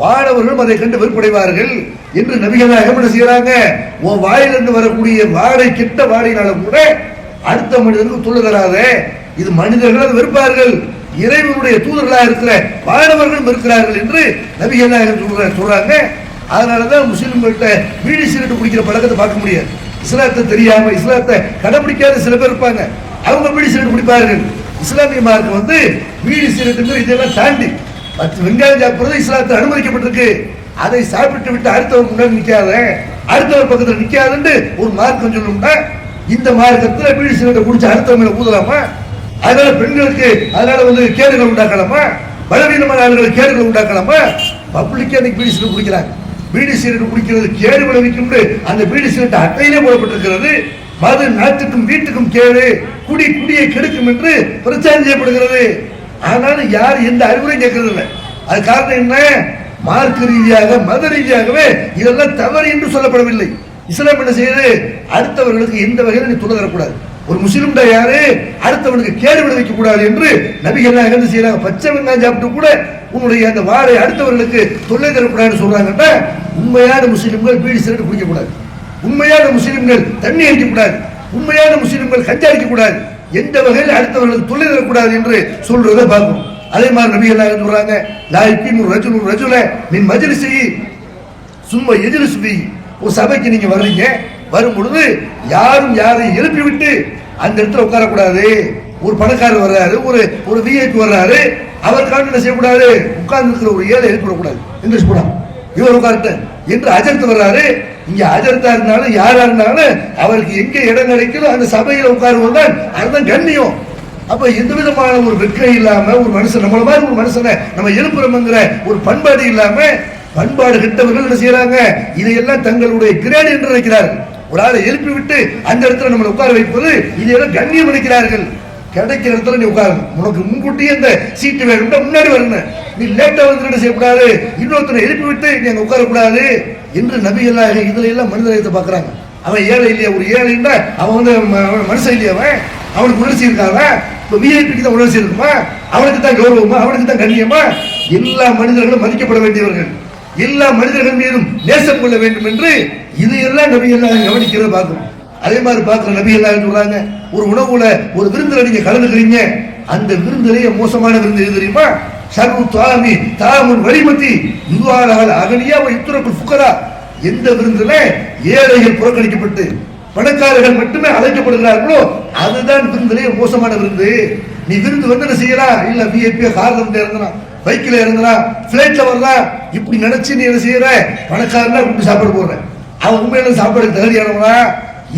வாழவர்களும் அதை கண்டு வெறுப்படைவார்கள் என்று நபிகள் என்ன செய்யறாங்க, உன் வாயிலிருந்து வரக்கூடிய வாடை கெட்ட வாடையினால கூட அடுத்த மனிதனுக்கு தொல்லை தராத. இது மனிதர்கள் வெறுப்பார்கள், இறைவனுடைய தூதர்களாக இருக்கிற வாழவர்களும் இருக்கிறார்கள் என்று நபிகள் சொல்றாங்க. அதனாலதான் முஸ்லிம்கள்ட்ட பீடி சிகரெட் குடிக்கிற பழக்கத்தை பார்க்க முடியாது. இஸ்லாத்தை தெரியாம இஸ்லாத்தை கடைபிடிக்காத சில பேர் இருப்பாங்க, அவங்க பீடி சிகரெட் குடிப்பார்கள். இஸ்லாமிய மார்க்கம் வந்து பீடி சிகரெட் இதெல்லாம் தாண்டி வெங்காயம் சாப்பிடுறது இஸ்லாத்தில் அனுமதிக்கப்பட்டிருக்கு. அதை சாப்பிட்டு விட்டு அடுத்தவர் முன்னாடி நிக்காத, அடுத்தவர் பக்கத்தில் நிக்காதுன்னு ஒரு மார்க்கம் சொல்லணும்னா இந்த மார்க்கத்தில் பீடி சிகரெட்டை குடிச்சு அடுத்தவங்களை ஊதலாமா? அதனால பெண்களுக்கு அதனால கேடுகள் உண்டாக்கலாமா? பலவீனமான ஆளுகளுக்கு கேடுகள் உண்டாக்கலாமா? பப்ளிக்கே அன்னைக்கு பீடி சிகரெட் குடிக்கிறாங்க. பீடி சிகரெட் குடிக்கிறது கேடு விளைவிக்கும் அந்த பீடி சிகரெட் அட்டையிலே போடப்பட்டிருக்கிறது. மது நாட்டுக்கும் வீட்டுக்கும் கேடு, குடியை கெடுக்கும் என்று பிரச்சாரம் செய்யப்படுகிறது. ஆனாலும் யார் எந்த அறிவுரையும் கேட்கறது இல்லை. அது காரணம் என்ன? மார்க்க ரீதியாக மத ரீதியாகவே இதெல்லாம் தவறு என்று சொல்லப்படவில்லை. இஸ்லாம் என்ன செய்யுது? அடுத்தவர்களுக்கு எந்த வகையில் நீ துணை தரக்கூடாது. ஒரு முஸ்லிம் யாரு அடுத்தவனுக்கு கேடு விளைவிக்க கூடாது என்று நபிகள் என்ன செய்யறாங்க? பச்சை வெங்காயம் சாப்பிட்டு கூட உன்னுடைய அந்த வாழை அடுத்தவர்களுக்கு தொல்லை தரக்கூடாதுன்னு சொல்றாங்கன்னா, உண்மையான முஸ்லிம்கள் பீடி சிகரெட் குடிக்க கூடாது, உண்மையான முஸ்லிம்கள் தண்ணி அடிக்கக்கூடாது, உண்மையான முஸ்லிம்கள் கஞ்சா அடிக்கக்கூடாது, எந்த வகையில் அடுத்தவர்களுக்கு தொல்லை தரக்கூடாது என்று சொல்றதை பார்க்கணும். அதே மாதிரி நபிகள் சொல்றாங்க, லாய்க்கும் ரஜுல மின் மஜ்லிஸி சும்மா எஜ்லிஸ் ஃபீ. ஒரு சபைக்கு நீங்க வர்றீங்க, வரும் பொழுது யாரும் யாரையும் எழுப்பி விட்டு அந்த இடத்துல உட்காரக்கூடாது. ஒரு பணக்காரர் வர்றாரு, ஒரு விஐபி வர்றாரு, அவருக்காக என்ன செய்யக்கூடாது? உட்கார்ந்து இருக்கிற ஒரு ஏழை எழுப்பிடக்கூடாது. இங்கிலீஷ் போடா இவர் உட்கார்ட்ட என்று அஜர்த்து வர்றாரு. இங்க அஜர்த்தா இருந்தாலும் யாரா இருந்தாலும் அவருக்கு எங்க இடம் கிடைக்கணும் அந்த சபையில உட்காருவதுதான் அதுதான் கண்ணியம். அப்ப எந்த விதமான ஒரு வெட்கை இல்லாம ஒரு மனுஷன் நம்மள மாதிரி ஒரு மனுஷனை நம்ம எழுப்புறோம்ங்கிற ஒரு பண்பாடு இல்லாம பண்பாடு கெட்டவர்கள் என்ன செய்யறாங்க? இதையெல்லாம் தங்களுடைய கிரேட் என்று நினைக்கிறார்கள். ஒரு ஆளை எழுப்பி விட்டு அந்த இடத்துல நம்மளை உட்கார வைப்பது இதையெல்லாம் கண்ணியம் நினைக்கிறார்கள். கிடைக்கிற இடத்துல நீ உட்காரணும். உனக்கு முன்கூட்டியே இந்த சீட்டு வேணும்னா முன்னாடி வரணும். நீ லேட்டா வந்து என்ன செய்யக்கூடாது? இன்னொருத்தனை எழுப்பி விட்டு நீ அங்க உட்காரக்கூடாது என்று நபிகள் இதுல எல்லாம் மனிதத்தை பாக்குறாங்க. அவன் ஏழை இல்லையா? ஒரு ஏழைன்னா அவன் மனுஷன் இல்லையா? அவனுக்கு உணர்ச்சி இருக்காங்க. இப்ப விஐபிக்கு தான் உணர்ச்சி இருக்குமா? அவனுக்கு தான் கௌரவமா? அவனுக்கு தான் கண்ணியமா? எல்லா மனிதர்களும் மதிக்கப்பட வேண்டியவர்கள், எல்லா மனிதர்கள் மீதும் நேசம் கொள்ள வேண்டும் என்று இதையெல்லாம் நபிகள் கவனிக்கிறத பார்க்கணும். அதே மாதிரி பார்க்கிற நபிகள் சொல்றாங்க, ஒரு உணவுல ஒரு விருந்துல நீங்க கலந்துக்கிறீங்க, அந்த விருந்திலேயே மோசமான விருந்து எது தெரியுமா? ஷர்ரு தாமி தாமுன் வலிமதி யுவாலஹல் அகனியா வ யுத்ரகுல் ஃபுகரா. எந்த விருந்துல ஏழைகள் புறக்கணிக்கப்பட்டு பணக்காரர்கள் மட்டுமே அழைக்கப்படுகிறார்களோ அதுதான் விருந்திலேயே மோசமான விருந்து. நீ விருந்து வந்து என்ன செய்யலாம்? இல்ல விஐபி கார்ல வந்து இறங்குறான், பைக்கில் இறங்குறான், பிளைட்ல வரலாம், இப்படி நினைச்சு நீ என்ன செய்யற? பணக்காரனா கூப்பிட்டு சாப்பாடு போடுற. அவன் உண்மையில சாப்பாடு தகுதியானவனா?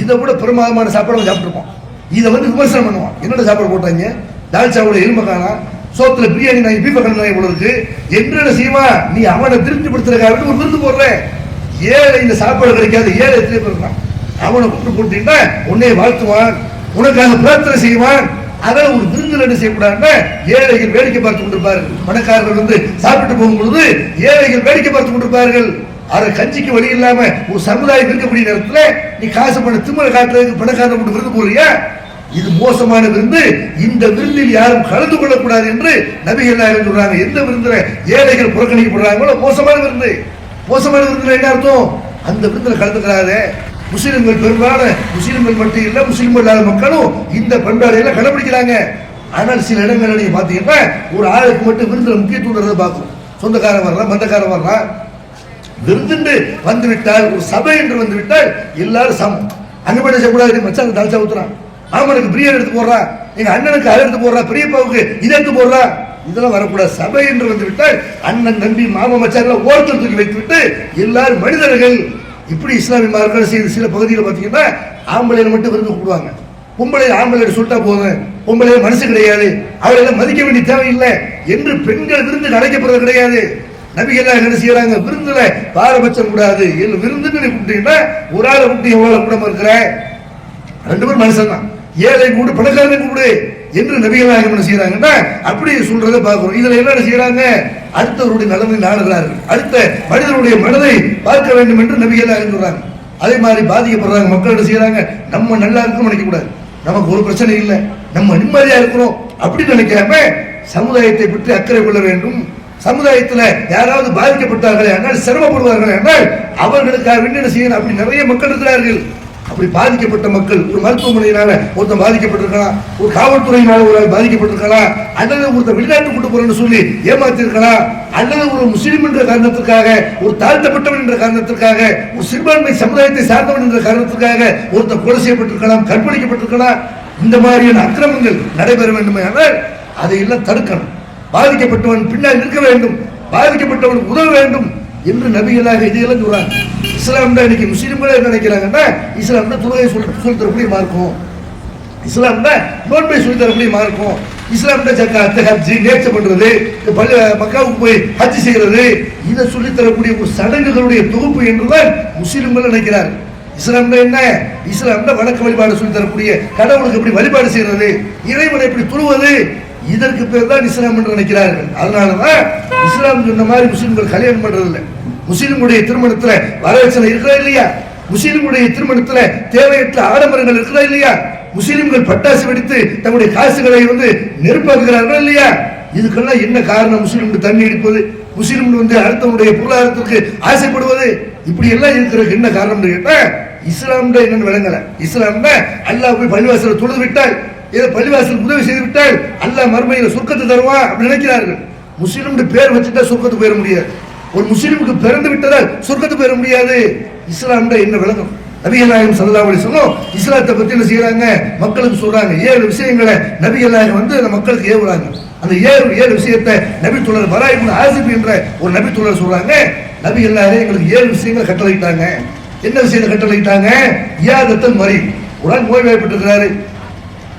இதை விட பிரமாதமான சாப்பாடு சாப்பிட்டுருப்பான். இதை விமர்சனம் பண்ணுவான். என்னோட சாப்பாடு போட்டாங்க, தால்ச்சாவோட எலும்பை காணா, சோத்துல பிரியாணி நாய் பீஃப கலந்து போல இருக்கு என்று செய்வா. நீ அவனை திருப்திப்படுத்துறதுக்காக ஒரு விருந்து போடுற. ஏழை இந்த சாப்பாடு கிடைக்காது, ஏழை எத்தனை பேர் இருக்கான், அவனை கூப்பிட்டு போட்டீங்கன்னா உன்னை வாழ்த்துவான், உனக்காக பிரார்த்தனை செய்வான். அதனால ஒரு விருந்தில் என்ன செய்யக்கூடாதுன்னா ஏழைகள் வேடிக்கை பார்த்து கொண்டிருப்பார்கள். பணக்காரர்கள் சாப்பிட்டு போகும் பொழுது ஏழைகள் வேடிக்கை பார்த்து கொண்டிருப்பார்கள். அதை கஞ்சிக்கு வழி இல்லாம ஒரு சமுதாயம் இருக்கக்கூடிய நேரத்தில் நீ காசு பண்ண திமுறை காட்டுறதுக்கு பணக்காரன் போட்டு விருந்து போறியா? இது மோசமான விருந்து. இந்த விருந்தில் யாரும் கலந்து கொள்ளக்கூடாது என்று நபிகள் சொல்றாங்க. எந்த விருந்துல ஏழைகள் புறக்கணிக்கப்படுறாங்களோ மோசமான விருந்து. மோசமான விருந்துல என்ன அர்த்தம்? அந்த விருந்துல கலந்துக்கிறாரு. முஸ்லிம்கள் பெரும்பாலான முஸ்லிம்கள் மட்டும் இல்ல, முஸ்லிம்கள் இல்லாத மக்களும் இந்த பண்பாடையெல்லாம் கடைபிடிக்கிறாங்க. ஆனால் சில இடங்கள்ல நீங்க பாத்தீங்கன்னா ஒரு ஆளுக்கு மட்டும் விருந்துல முக்கியத்துவம் பார்க்கும். சொந்தக்காரன் வரலாம், மந்தக்காரன் வரலாம். விருந்து வந்துவிட்டால், ஒரு சபை என்று வந்துவிட்டால் எல்லாரும் சமம். அங்க போய் செய்யக்கூடாது. மச்சான் தால்ச்சா ஊத்துறான், மாமனுக்கு பிரியாணி எடுத்து போடுறா, எங்க அண்ணனுக்கு அதை எடுத்து போடுறா, பெரியப்பாவுக்கு இதை எடுத்து போடுறா, இதெல்லாம் வரக்கூடாது. சபை என்று வந்துவிட்டால் அண்ணன் தம்பி மாமா மச்சான் ஓரத்தில் தூக்கி வைத்து விட்டு எல்லாரும் மனிதர்கள். இப்படி இஸ்லாமிய மார்க்கம் செய்த சில பகுதியில் பார்த்தீங்கன்னா ஆம்பளையில மட்டும் விருந்து கூப்பிடுவாங்க. பொம்பளை ஆம்பளை சொல்லிட்டா போதும், பொம்பளை மனசு கிடையாது, அவளை மதிக்க வேண்டிய தேவையில்லை என்று பெண்கள் விருந்து அழைக்கப்படுறது கிடையாது. நபிகள் என்ன செய்யறாங்க? விருந்துல பாரபட்சம் கூடாது. விருந்துன்னு கூப்பிட்டீங்கன்னா ஒரு ஆளை கூப்பிட்டு எவ்வளவு கூடமா இருக்கிற, ரெண்டு பேரும் மனுஷன் தான், ஏழை கூடு பணக்காரனை கூப்பிடு என்று நபிகள் என்ன செய்யறாங்கன்னா அப்படி சொல்றதை பார்க்கிறோம். இதுல என்ன செய்யறாங்க? அடுத்தவருடைய நலனை நாடுகிறார்கள், அடுத்த மனிதனுடைய மனதை பார்க்க வேண்டும் என்று நபிகள் சொல்றாங்க. அதே மாதிரி பாதிக்கப்படுறாங்க மக்கள் என்ன செய்யறாங்க? நம்ம நல்லா இருக்கணும் நினைக்க கூடாது, நமக்கு ஒரு பிரச்சனை இல்லை, நம்ம நிம்மதியா இருக்கிறோம் அப்படின்னு நினைக்காம சமுதாயத்தை பற்றி அக்கறை கொள்ள வேண்டும். சமுதாயத்தில் யாராவது பாதிக்கப்பட்டார்களே ஆனால் சிரமப்படுவார்கள் என்றால் அவர்களுக்காக என்ன செய்யணும்? அப்படி நிறைய மக்கள் இருக்கிறார்கள். அப்படி பாதிக்கப்பட்ட மக்கள், ஒரு மருத்துவமனையினால ஒருத்தன் பாதிக்கப்பட்டிருக்கலாம், ஒரு காவல்துறையினால ஒரு பாதிக்கப்பட்டிருக்கலாம், அல்லது ஒருத்தர் வெளிநாட்டு கூட்டு போறேன்னு சொல்லி ஏமாத்திருக்கலாம், அல்லது ஒரு முஸ்லீம் என்ற காரணத்திற்காக, ஒரு தாழ்த்தப்பட்டவன் என்ற காரணத்திற்காக, ஒரு சிறுபான்மை சமுதாயத்தை சார்ந்தவன் என்ற காரணத்திற்காக ஒருத்தர் கொலை செய்யப்பட்டிருக்கலாம், கற்பழிக்கப்பட்டிருக்கலாம். இந்த மாதிரியான அக்கிரமங்கள் நடைபெற வேண்டும் ஆனால் அதையெல்லாம் தடுக்கணும். பாதிக்கப்பட்டவன் பின்னால் இருக்க வேண்டும், பாதிக்கப்பட்டவனுக்கு உதவ வேண்டும். என்று நபிகளாக இதையெல்லாம் சொல்றாங்க. இஸ்லாம்னா இன்னைக்கு முஸ்லீம்களே என்ன நினைக்கிறாங்கன்னா, இஸ்லாம்னா தொழுகை சொல்லி தரக்கூடிய மார்க்கம், இஸ்லாம்னா நோன்பை சொல்லி தரக்கூடிய மார்க்கம், இஸ்லாம்னா ஜக்காத் ஹஜ்ஜி நேர்ச்சை பண்றது, மக்காவுக்கு போய் ஹஜ் செய்யறது, இதை சொல்லி தரக்கூடிய ஒரு சடங்குகளுடைய தொகுப்பு என்றுதான் முஸ்லீம்கள் நினைக்கிறார்கள். இஸ்லாம்னா என்ன? இஸ்லாம்னா வணக்க வழிபாடு சொல்லி தரக்கூடிய, கடவுளுக்கு எப்படி வழிபாடு செய்யறது, இறைவனை எப்படி தொழுவது, இதற்கு பேர் தான் இஸ்லாம் என்று நினைக்கிறார்கள். அதனாலதான் இஸ்லாம் சொன்ன மாதிரி முஸ்லிம்கள் கல்யாணம் பண்றது இல்லை. முஸ்லிம்களுடைய திருமணத்துல வரவேற்சனை இருக்கிறா இல்லையா? முஸ்லிம்களுடைய திருமணத்துல தேவையற்ற ஆடம்பரங்கள் இருக்கிறா இல்லையா? முஸ்லிம்கள் பட்டாசு வெடித்து தங்களுடைய காசுகளை நெருப்பாக்குகிறார்கள் இல்லையா? இதுக்கெல்லாம் என்ன காரணம்? முஸ்லிம்கள் தண்ணி அடிப்பது, முஸ்லிம்கள் அடுத்தவனுடைய பொருளாதாரத்திற்கு ஆசைப்படுவது, இப்படி எல்லாம் இருக்கிறதுக்கு என்ன காரணம் கேட்டா, இஸ்லாம்னா என்னன்னு விளங்கல. இஸ்லாம்னா அல்லாஹ் போய் பள்ளிவாசல தொழுது விட்டால், ஏதோ பள்ளிவாசல் உதவி செய்து விட்டால் அல்லாஹ் மறுமையில சொர்க்கத்தை தருவான் அப்படி நினைக்கிறார்கள். முஸ்லிம் பேர் வச்சுட்டா சொர்க்கத்துக்கு போயிட முடியாது. ஒரு முஸ்லிமுக்கு பிறந்து விட்டதால் சொர்க்கத்துக்கு போயிட முடியாது. இஸ்லாம்னா என்ன விளங்கும்? நபிகள் நாயகம் ஸல்லல்லாஹு அலைஹி வஸல்லம் இஸ்லாத்தை பத்தி என்ன செய்யறாங்க? மக்களுக்கு சொல்றாங்க. 7 விஷயங்களை நபிகள் நாயகம் அந்த மக்களுக்கு ஏவுறாங்க. அந்த 7 விஷயத்தை நபி தோழர் பரா இப்னு ஆசிப் என்ற ஒரு நபி தோழர் சொல்றாங்க. நபிகள் நாயகம் எங்களுக்கு 7 விஷயங்களை கட்டளையிட்டாங்க. என்ன விஷயத்தை கட்டளையிட்டாங்க? இயாதத்தல் மரி, ஒரு ஆள் நோய்வாய்ப்பட்டிருக்கிறாரு,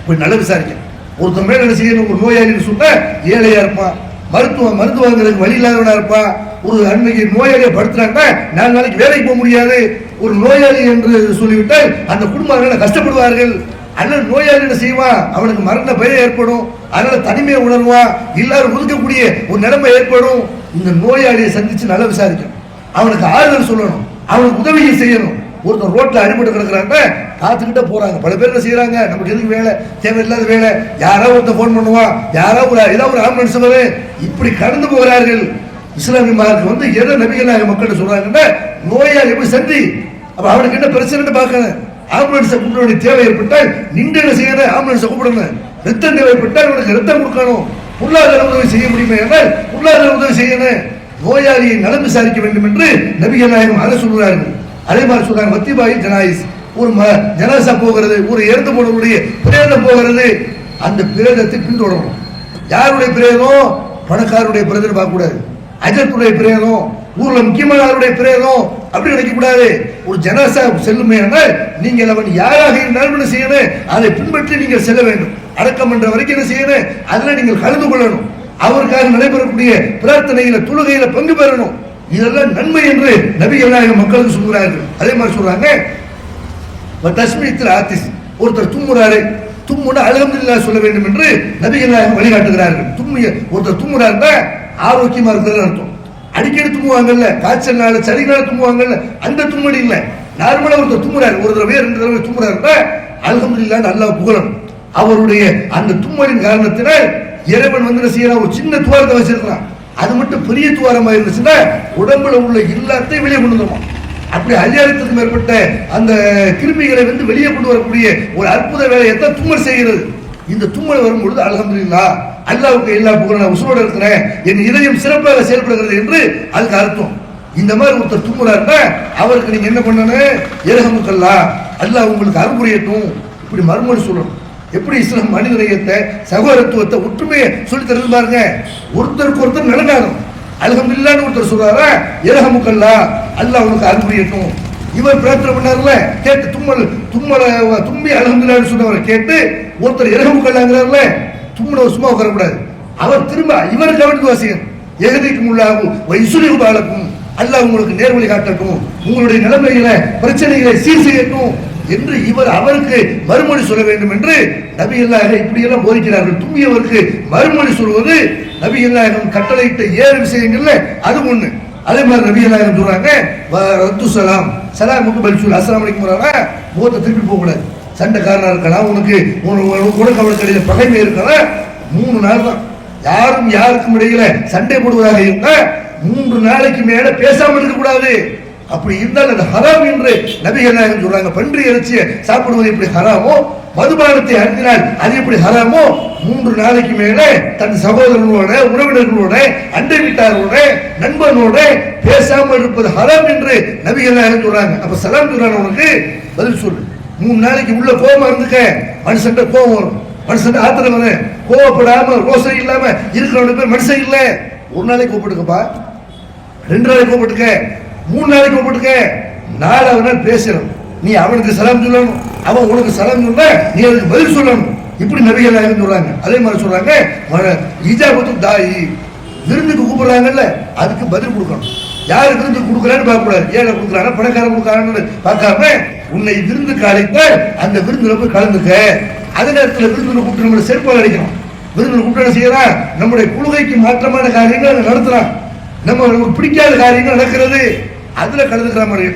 போய் நல்லா விசாரிக்க. ஒருத்தர் மேல என்ன செய்யணும்? ஒரு நோயாளின்னு சொன்னா ஏழையா இருப்பான், மருந்து வாங்குறதுக்கு வழி இல்லாதவனா இருப்பான். ஒரு அன்னைக்கு நோயாளியை படுத்துறாங்கன்னா 4 நாளைக்கு வேலைக்கு போக முடியாது. ஒரு நோயாளி என்று சொல்லிவிட்டால் அந்த குடும்பங்கள் கஷ்டப்படுவார்கள். அல்லது நோயாளி என்ன செய்வான்? அவனுக்கு மரண பயம் ஏற்படும், அதனால தனிமையை உணர்வான், எல்லாரும் ஒதுக்கக்கூடிய ஒரு நிலைமை ஏற்படும். இந்த நோயாளியை சந்திச்சு நல்லா விசாரிக்கணும், அவனுக்கு ஆறுதல் சொல்லணும், அவனுக்கு உதவியை செய்யணும். ஒருத்தர் ரோட்ல அடிபட்டு கிடக்குறாங்க, காத்துக்கிட்ட போறாங்க. பல பேர் என்ன செய்யறாங்க? நமக்கு எதுக்கு வேலை, தேவையில்லாத வேலை, யாராவது ஒருத்தர் போன் பண்ணுவான், ஏதாவது ஒரு ஆம்புலன்ஸ் வரு, இப்படி கடந்து போகிறார்கள். இஸ்லாமிய மார்க்கம் எதை நபிகளாக மக்கள் சொல்றாங்கன்னா, நோயாளி எப்படி சந்தி, அப்ப அவனுக்கு என்ன பிரச்சனை பார்க்கணும். ஆம்புலன்ஸை கூப்பிட வேண்டிய தேவை ஏற்பட்டால் நின்று என்ன செய்யணும்? ஆம்புலன்ஸை கூப்பிடணும். ரத்தம் தேவைப்பட்டால் அவனுக்கு ரத்தம் கொடுக்கணும். பொருளாதார உதவி செய்ய முடியுமே என்றால் பொருளாதார உதவி செய்யணும். நோயாளியை நலம் விசாரிக்க வேண்டும் என்று நபிகள் நாயகம் அதை சொல்கிறார்கள். அதே மாதிரி சொல்றாங்க, வத்திபாயி ஜனாயிஸ், ஒரு ஜனாசா போகிறது, ஒரு இறந்து போனவருடைய பிரேதம் போகிறது, அந்த பிரேதத்தை பின்தொடரணும். யாருடைய பிரேதம்? பணக்காரருடைய பிரேதம் பார்க்க கூடாது, அஜத்துடைய பிரேதம், ஊர்ல முக்கியமானவருடைய பிரேதம் அப்படி நினைக்க கூடாது. ஒரு ஜனாசா செல்லுமே ஆனால் நீங்கள் அவன் யாராக இருந்தாலும் என்ன செய்யணும்? அதை பின்பற்றி நீங்கள் செல்ல வேண்டும். அடக்கம் என்ற வரைக்கும் என்ன செய்யணும்? அதுல நீங்கள் கலந்து கொள்ளணும். அவருக்காக நடைபெறக்கூடிய பிரார்த்தனையில தொழுகையில பங்கு பெறணும். இதெல்லாம் நன்மை என்று நபிகள் நாயகம் மக்களுக்கு சொல்கிறார்கள். அதே மாதிரி சொல்றாங்க, தஸ்மீத்தில் ஆத்திஸ், ஒருத்தர் தும்முறாரு, தும்முனா அல்ஹம்துலில்லாஹ் சொல்ல வேண்டும் என்று நபிகள் நாயகம் வழிகாட்டுகிறார்கள். ஒருத்தர் தும்முறாருன்னா ஆரோக்கியமா இருக்கிறது அர்த்தம். அடிக்கடி தும்முவாங்கல்ல, காய்ச்சல்னால சளினால தும்முவாங்கல்ல, அந்த தும்மடி இல்ல. நார்மலா ஒருத்தர் தும்முறாரு, ஒரு தடவை 2 தடவை தும்முறாருன்னா அல்ஹம்துலில்லாஹ் அல்லாஹ் புகழணும். அவருடைய அந்த தும்மலின் காரணத்தினால் இறைவன் என்ன செய்யறான்? ஒரு சின்ன துவாரத்தை வச்சிருக்கிறான், அது மட்டும் பெரிய துவாரமா இருந்துச்சுன்னா உடம்புல உள்ள எல்லாத்தையும் வெளியே கொண்டு வந்துருமா. அப்படி 5000க்கும் மேற்பட்ட அந்த கிருமிகளை வெளியே கொண்டு வரக்கூடிய ஒரு அற்புத வேலையை தான் தும்மல் செய்கிறது. இந்த தும்மல் வரும்பொழுது அல்ஹம்துலில்லாஹ், அல்லாஹ்வுக்கு எல்லா புகழும், நான் உசுரோட இருக்கிறேன், என் இதயம் சிறப்பாக செயல்படுகிறது என்று அதுக்கு அர்த்தம். இந்த மாதிரி ஒருத்தர் தும்முறாருன்னா அவருக்கு நீங்க என்ன பண்ணணும்? இரஹமுக்கல்லாஹ், அல்லாஹ் உங்களுக்கு அருள் புரியட்டும், இப்படி மறுமொழி சொல்லணும். எப்படி இஸ்லாம் மனிதநேயத்தை, சகோதரத்துவத்தை, ஒற்றுமையை சொல்லி தருது பாருங்க. ஒருத்தருக்கு ஒருத்தர் நடனாலும் அல்ஹம்துலில்லாஹ்னு ஒருத்தர் சொல்றாரா, இரஹமுக்கல்லாஹ், அல்லாஹ் உனக்கு அருள் புரியட்டும். இவர் பிரார்த்தனை பண்ணார்ல, கேட்டு தும்மி அல்ஹம்துலில்லாஹ்னு சொன்னவரை கேட்டு ஒருத்தர் இரஹமுக்கல்லாஹ்ங்கறார்ல, தும்முனவர் சும்மா உட்காரக்கூடாது. அவர் திரும்ப இவருக்கு கவனித்து வாசிக்கணும். எகதிக்கும் உள்ளாகும் வைசுலிகு பாலக்கும், அல்லாஹ் உங்களுக்கு நேர்வழி காட்டட்டும், உங்களுடைய நிலைமைகளை பிரச்சனைகளை சீர் செய்யட்டும் என்று இவர் அவருக்கு மறுமொழி சொல்ல வேண்டும் என்று நபிகள் நாயகம் இப்படி எல்லாம் போதிக்கிறார்கள். தும்மியவருக்கு மறுமொழி சொல்வது நபிகள் நாயகம் கட்டளையிட்ட 7 விஷயங்கள்ல அது ஒண்ணு. அதே மாதிரி நபிகள் நாயகம் சொல்றாங்க, ரத்து சலாம், சலாமுக்கு பதில் சொல்லு, அஸ்ஸலாமு அலைக்கும் முகத்தை திருப்பி போக கூடாது. சண்டைக்காரனா இருக்கலாம், உனக்கு அவளுக்கு இடையில பகைமை இருக்கலாம், 3 நாள் தான். யாரும் யாருக்கும் இடையில சண்டை போடுவதாக இருந்தா 3 நாளைக்கு மேல பேசாமல் இருக்க கூடாது. அப்படி இருந்தால் அது ஹராம் என்று நபிகள் நாயகம் சொல்றாங்க. பன்றி இறைச்சியை சாப்பிடுவது எப்படி ஹராமோ, மதுபானத்தை அருந்தினால் அது எப்படி ஹராமோ, 3 நாளைக்கு மேல தன் சகோதரனோட, உறவினர்களோட, அண்டை வீட்டாரோட, நண்பனோட பேசாமல் இருப்பது ஹராம் என்று நபிகள் நாயகம் சொல்றாங்க. அப்ப சலாம் சொல்றாங்க, உனக்கு பதில் சொல்லு. 3 நாளைக்கு உள்ள கோபமா இருந்துக்க, மனுஷன் கோபம் வரும், மனுஷன் ஆத்திரம் வரும். கோவப்படாம ரோசை இல்லாம இருக்கிறவனுக்கு பேர் மனுஷன் இல்ல. 1 நாளைக்கு கோபப்படுக்கப்பா, 2 நாளைக்கு கூப்பிட்டுக்க, 3 நாளைக்கு கூப்பிட்டுக்க, 4வது நாள் பேசணும். நீ அவனுக்கு சலாம் சொல்லணும், அவன் உனக்கு சலாம் சொன்ன நீ அதுக்கு பதில் சொல்லணும். இப்படி நபிகள் நாயகம் சொல்றாங்க. அதே மாதிரி சொல்றாங்க இஜாபத்து தாயி, விருந்துக்கு கூப்பிடுறாங்கல்ல அதுக்கு பதில் கொடுக்கணும். யாரு விருந்து கொடுக்குறான்னு பார்க்க கூடாது. ஏழை கொடுக்குறாங்க பணக்காரன் கொடுக்குறான்னு பார்க்காம உன்னை விருந்துக்கு அழைத்தால் அந்த விருந்துல போய் கலந்துக்க. அதே நேரத்தில் விருந்துல கூப்பிட்டு நம்மளை செருப்பால் அடிக்கணும். விருந்துல கூப்பிட்டு செய்யறான், நம்முடைய கொள்கைக்கு மாற்றமான காரியங்கள் நடத்துறான், நமக்கு பிடிக்காத காரியங்கள் நடக்கிறது, அதுல கலந்துக்கிற மாதிரி